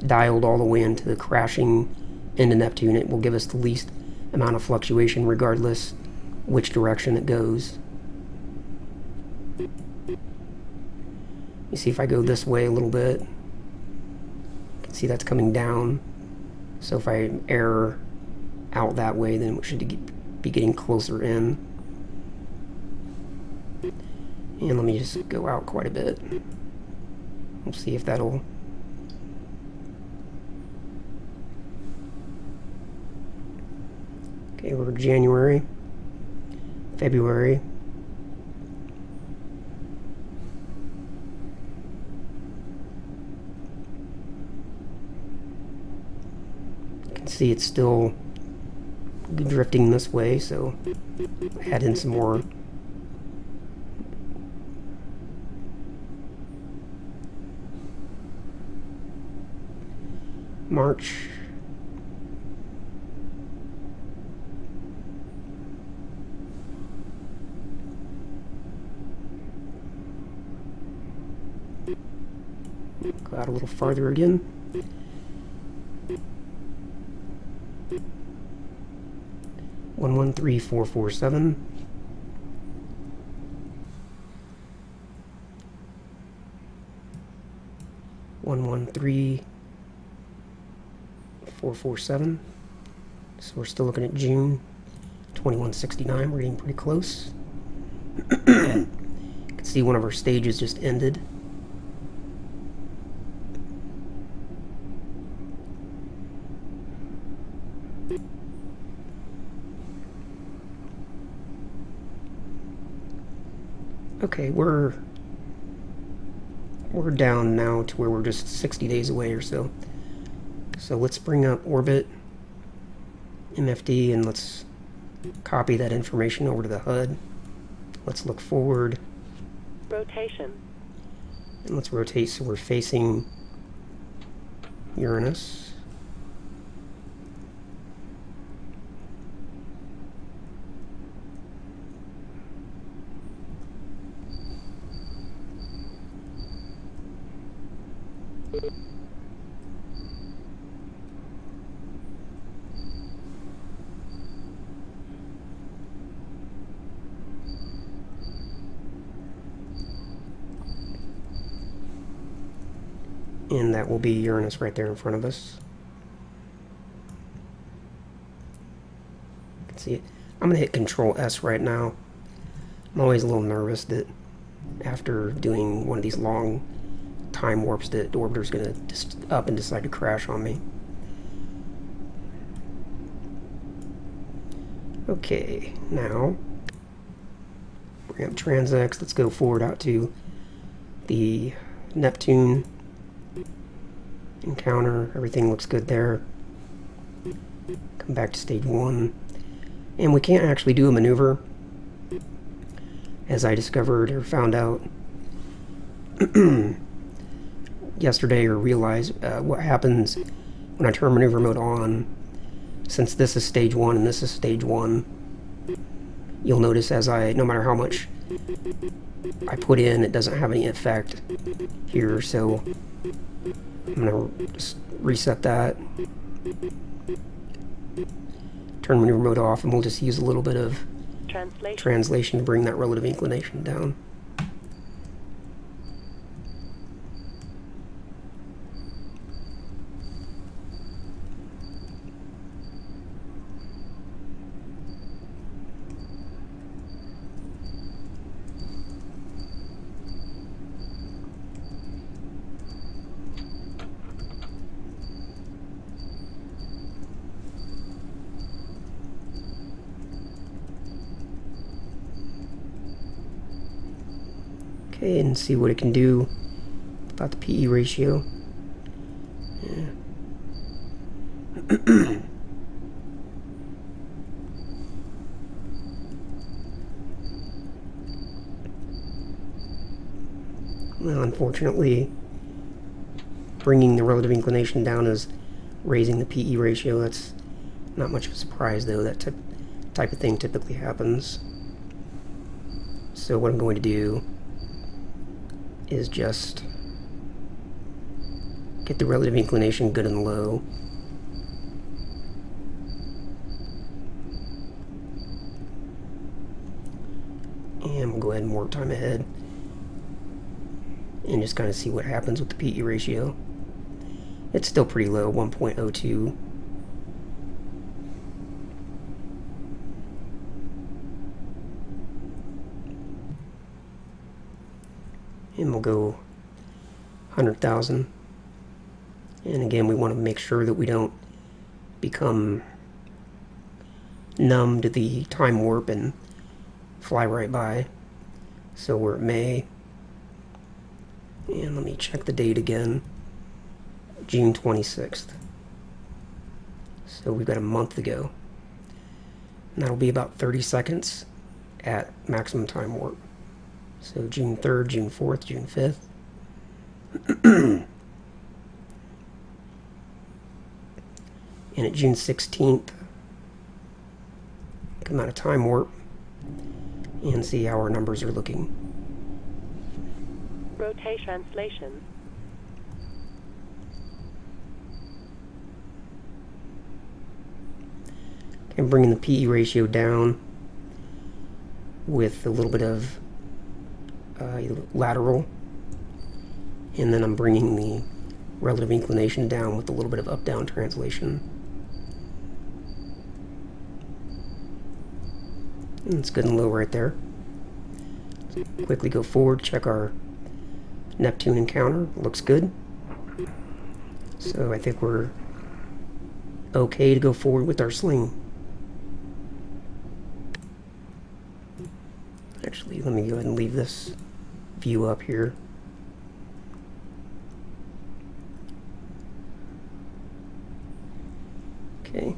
dialed all the way into the crashing into Neptune, it will give us the least amount of fluctuation regardless which direction it goes. You see, if I go this way a little bit, you can see that's coming down. So if I err out that way, then we should be getting closer in. And let me just go out quite a bit. We'll see if that'll... Okay, we're January, February. You can see it's still drifting this way, so add in some more. March. Go out a little farther again. One, 1, 3, 4, 4, 7. 1, 1, 3, 4, 4, 7. So we're still looking at June 2169. We're getting pretty close. You can see one of our stages just ended. Okay, we're down now to where we're just 60 days away or so. So let's bring up orbit, MFD, and let's copy that information over to the HUD. Let's look forward. Rotation. And let's rotate so we're facing Uranus. And that will be Uranus right there in front of us. You can see it. I'm going to hit Control S right now. I'm always a little nervous that after doing one of these long time warps that the orbiter's going to just up and decide to crash on me. Okay, now bring up Transx. Let's go forward out to the Neptune encounter. Everything looks good there. Come back to stage 1. And we can't actually do a maneuver, as I discovered or found out yesterday, or realized what happens when I turn maneuver mode on. Since this is stage 1 and this is stage 1, you'll notice as no matter how much I put in, it doesn't have any effect here, so I'm going to just reset that, turn maneuver mode off, and we'll just use a little bit of translation to bring that relative inclination down. Okay, and see what it can do about the PE ratio. Yeah. Well, unfortunately, bringing the relative inclination down is raising the PE ratio. That's not much of a surprise, though. That type of thing typically happens. So what I'm going to do is just get the relative inclination good and low. And we'll go ahead and warp time ahead and just kind of see what happens with the PE ratio. It's still pretty low, 1.02. And we'll go 100,000. And again, we want to make sure that we don't become numb to the time warp and fly right by. So we're at May. And let me check the date again. June 26th. So we've got a month to go. And that'll be about 30 seconds at maximum time warp. So June 3rd, June 4th, June 5th. And at June 16th, come out of time warp and see how our numbers are looking. Rotate translation. I'm bringing the PE ratio down with a little bit of lateral, and then I'm bringing the relative inclination down with a little bit of up-down translation. And it's good and low right there. Let's quickly go forward, check our Neptune encounter. Looks good. So I think we're okay to go forward with our sling. Actually, let me go ahead and leave this view up here. Okay.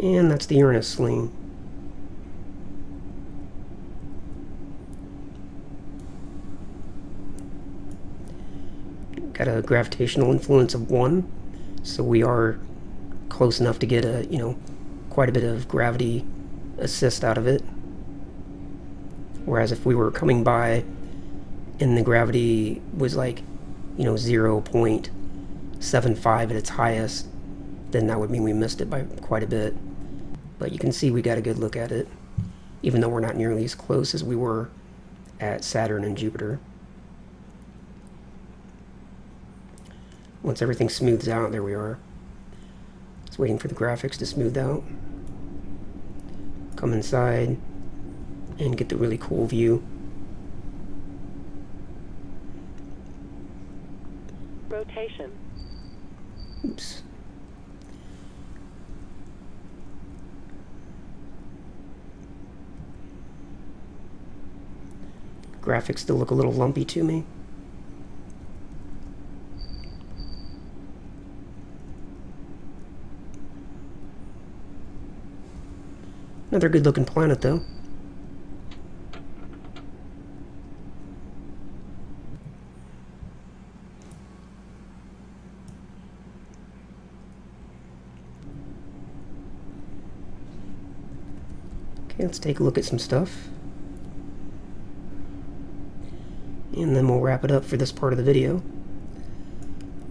And that's the Uranus sling. Got a gravitational influence of 1, so we are close enough to get a, quite a bit of gravity assist out of it. Whereas if we were coming by and the gravity was like, 0.75 at its highest, then that would mean we missed it by quite a bit. But you can see we got a good look at it, even though we're not nearly as close as we were at Saturn and Jupiter. Once everything smooths out, there we are. Just waiting for the graphics to smooth out. Come inside and get the really cool view. Rotation. Oops. Graphics still look a little lumpy to me. Another good looking planet though. Okay, let's take a look at some stuff. And then we'll wrap it up for this part of the video.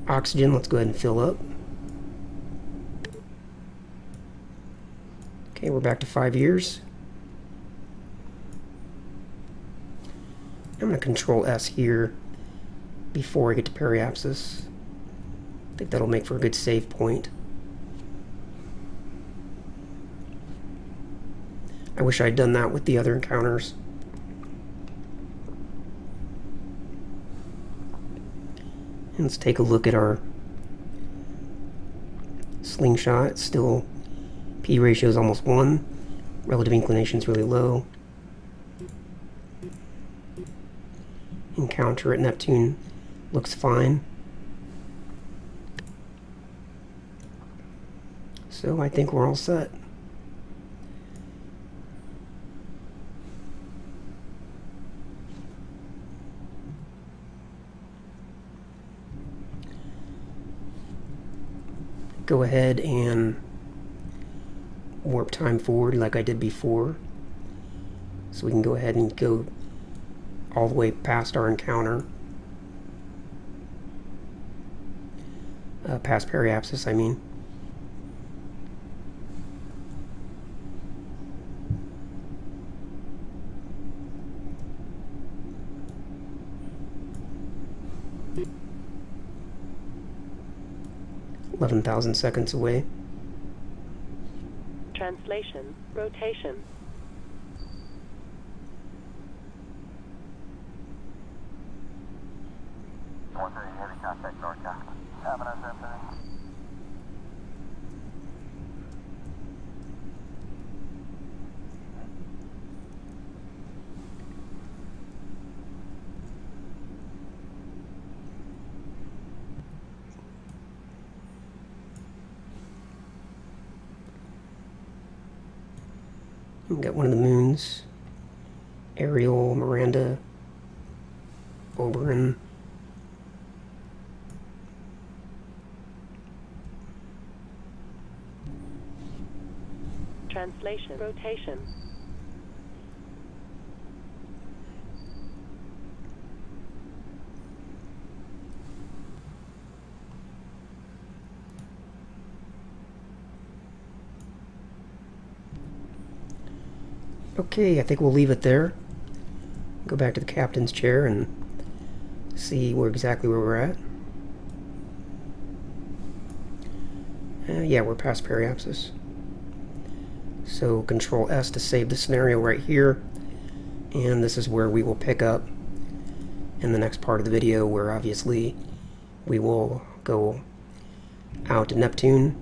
Oxygen, let's go ahead and fill up. Okay, we're back to 5 years. I'm going to control S here before I get to periapsis. I think that'll make for a good save point. I wish I'd done that with the other encounters. And let's take a look at our slingshot. Still, P ratio is almost 1. Relative inclination is really low. Encounter at Neptune looks fine. So I think we're all set. Go ahead and warp time forward like I did before, so we can go ahead and go all the way past our encounter, past periapsis I mean. $11,000 seconds away. Translation. Rotation. Heavy contact north Casper. Having us up there. We've got one of the moons. Ariel, Miranda, Oberon. Translation. Rotation. Okay, I think we'll leave it there. Go back to the captain's chair and see exactly where we're at. Yeah, we're past periapsis. So Control S to save the scenario right here. And this is where we will pick up in the next part of the video, where obviously we will go out to Neptune.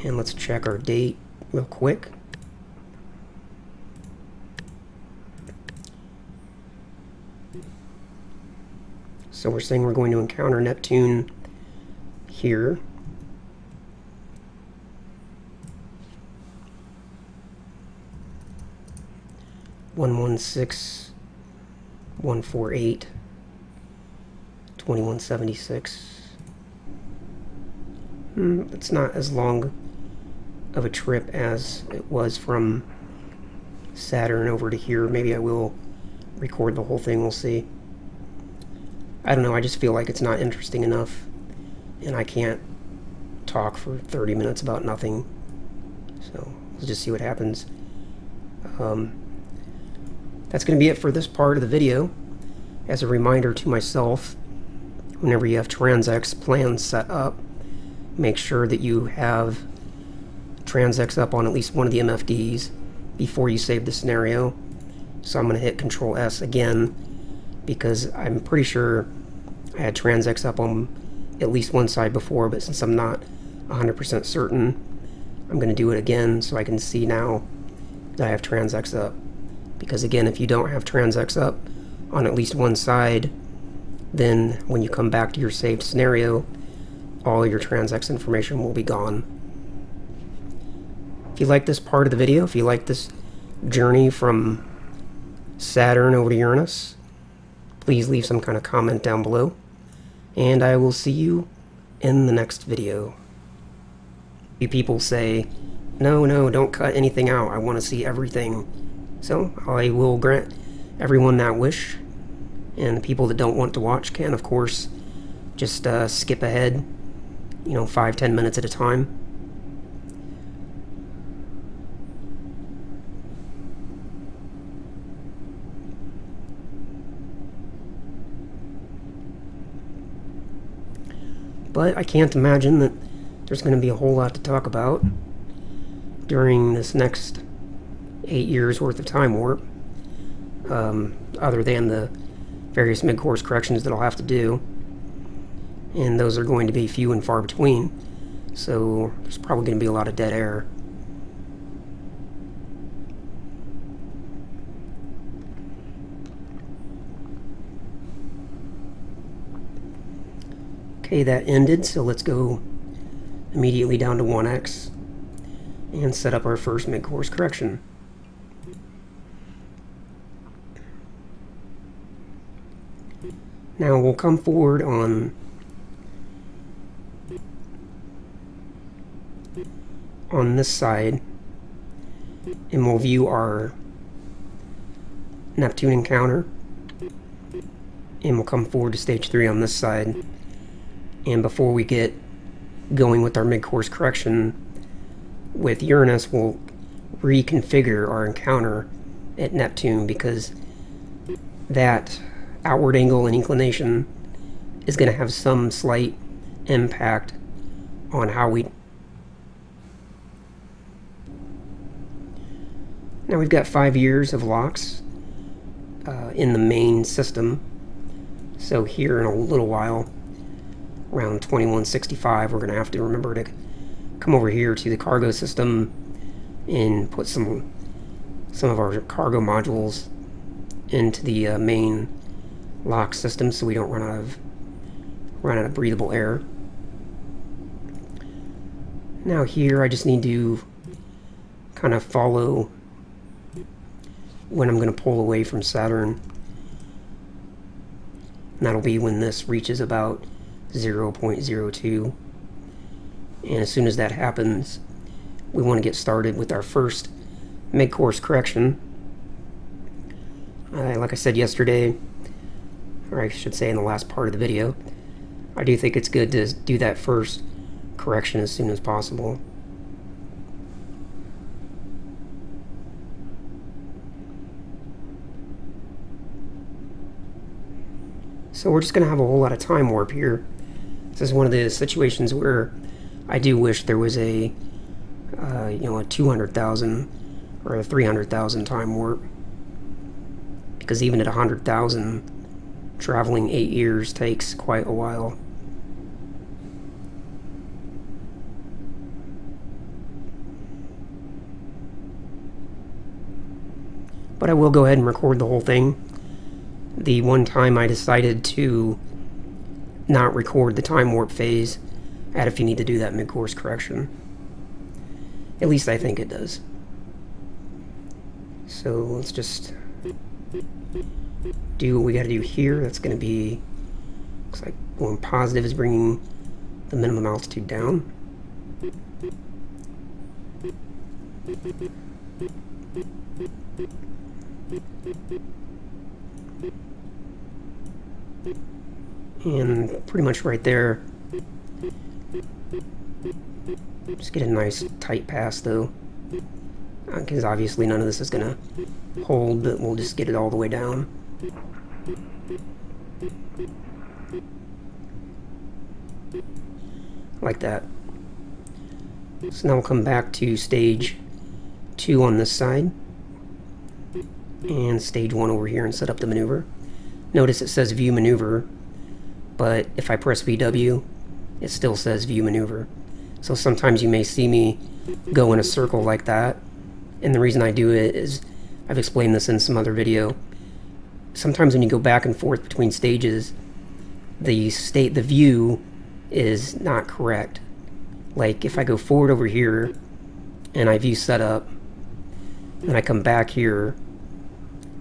And let's check our date real quick. So we're saying we're going to encounter Neptune here. 116, 148, 2176. It's not as long of a trip as it was from Saturn over to here. Maybe I will record the whole thing, we'll see. I don't know, I just feel like it's not interesting enough, and I can't talk for 30 minutes about nothing. So, let's just see what happens. That's going to be it for this part of the video. As a reminder to myself, whenever you have transx plans set up, make sure that you have transx up on at least one of the MFDs before you save the scenario. So I'm going to hit Control S again, because I'm pretty sure I had transx up on at least one side before, but since I'm not 100% certain, I'm going to do it again so I can see now that I have transx up. Because again, if you don't have transx up on at least one side, then when you come back to your saved scenario, all your transx information will be gone. If you like this part of the video, if you like this journey from Saturn over to Uranus, please leave some kind of comment down below, and I will see you in the next video. You people say, no, don't cut anything out, I want to see everything. So I will grant everyone that wish, and the people that don't want to watch can, of course, just skip ahead, 5-10 minutes at a time. But I can't imagine that there's going to be a whole lot to talk about during this next 8 years worth of time warp, other than the various mid-course corrections that I'll have to do, and those are going to be few and far between, so there's probably going to be a lot of dead air. Okay, that ended, so let's go immediately down to 1x and set up our first mid-course correction. Now we'll come forward on this side, and we'll view our Neptune encounter, and we'll come forward to stage 3 on this side. And before we get going with our mid-course correction with Uranus, we'll reconfigure our encounter at Neptune, because that outward angle and inclination is going to have some slight impact on how we... Now we've got 5 years of locks in the main system, so here in a little while, around 2165, we're going to have to remember to come over here to the cargo system and put some of our cargo modules into the main lock system, so we don't run out of breathable air. Now here I just need to kind of follow when I'm going to pull away from Saturn, and that'll be when this reaches about 0.02, and as soon as that happens, we want to get started with our first mid-course correction. Like I said yesterday, or I should say in the last part of the video, I do think it's good to do that first correction as soon as possible. So we're just going to have a whole lot of time warp here. This is one of the situations where I do wish there was a 200,000 or a 300,000 time warp, because even at 100,000, traveling 8 years takes quite a while. But I will go ahead and record the whole thing. The one time I decided to not record the time warp phase, add if you need to do that mid-course correction. At least I think it does. So let's just do what we got to do here. That's going to be, looks like going positive is bringing the minimum altitude down. And pretty much right there. Just get a nice tight pass though, because obviously none of this is going to hold, but we'll just get it all the way down. Like that. So now we'll come back to stage 2 on this side, and stage 1 over here and set up the maneuver. Notice it says view maneuver, but if I press VW, it still says view maneuver. So sometimes you may see me go in a circle like that, and the reason I do it is, I've explained this in some other video, sometimes when you go back and forth between stages, the view is not correct. Like if I go forward over here and I view setup, and I come back here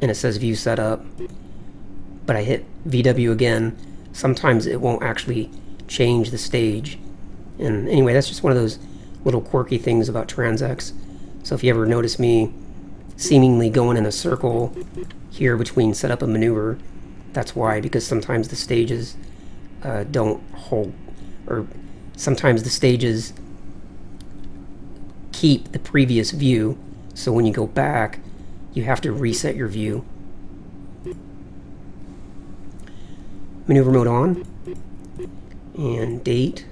and it says view setup, but I hit VW again, sometimes it won't actually change the stage. And anyway, that's just one of those little quirky things about TransX. So if you ever notice me seemingly going in a circle here between setup and maneuver, that's why, because sometimes the stages don't hold, or sometimes the stages keep the previous view, so when you go back you have to reset your view. Maneuver mode on, and date,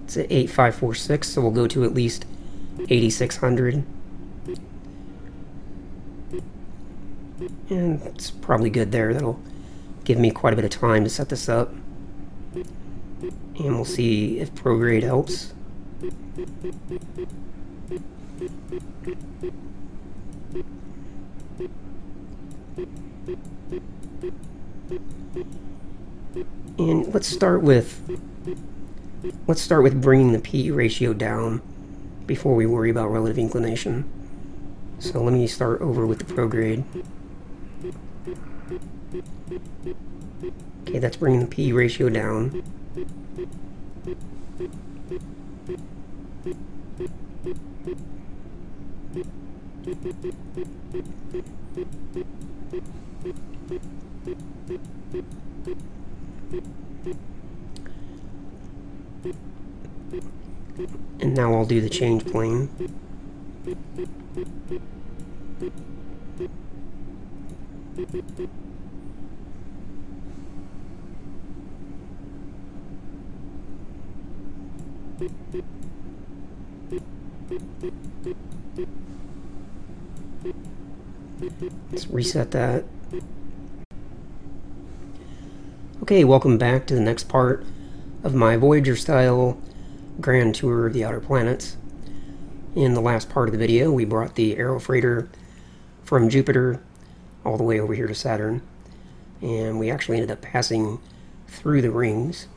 it's at 8546, so we'll go to at least 8600, and it's probably good there. That'll give me quite a bit of time to set this up, and we'll see if prograde helps. And let's start with bringing the P ratio down before we worry about relative inclination. So let me start over with the prograde. Okay, that's bringing the P ratio down. And now I'll do the change plane. Let's reset that. Okay, welcome back to the next part of my Voyager style grand tour of the outer planets. In the last part of the video, we brought the aerofreighter from Jupiter all the way over here to Saturn, and we actually ended up passing through the rings.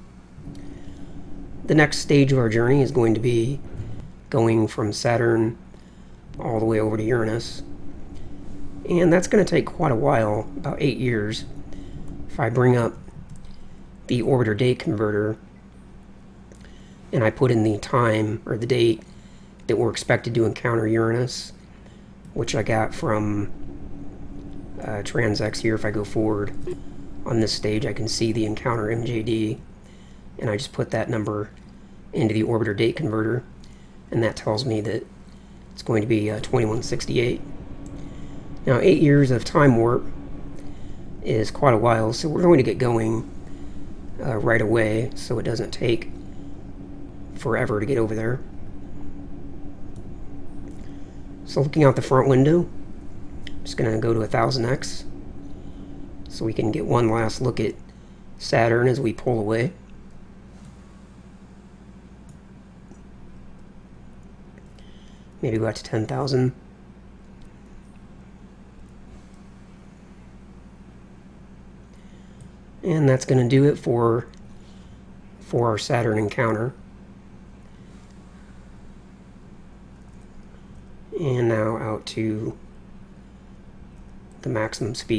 The next stage of our journey is going to be going from Saturn all the way over to Uranus, and that's going to take quite a while, about 8 years. If I bring up the orbiter date converter and I put in the time or the date that we're expected to encounter Uranus, which I got from TransX here. If I go forward on this stage, I can see the encounter MJD, and I just put that number into the orbiter date converter, and that tells me that it's going to be 2168. Now 8 years of time warp is quite a while, so we're going to get going right away so it doesn't take forever to get over there. So looking out the front window, I'm just going to go to 1000x so we can get one last look at Saturn as we pull away. Maybe go out to 10,000. And that's going to do it for our Saturn encounter. And now out to the maximum speed.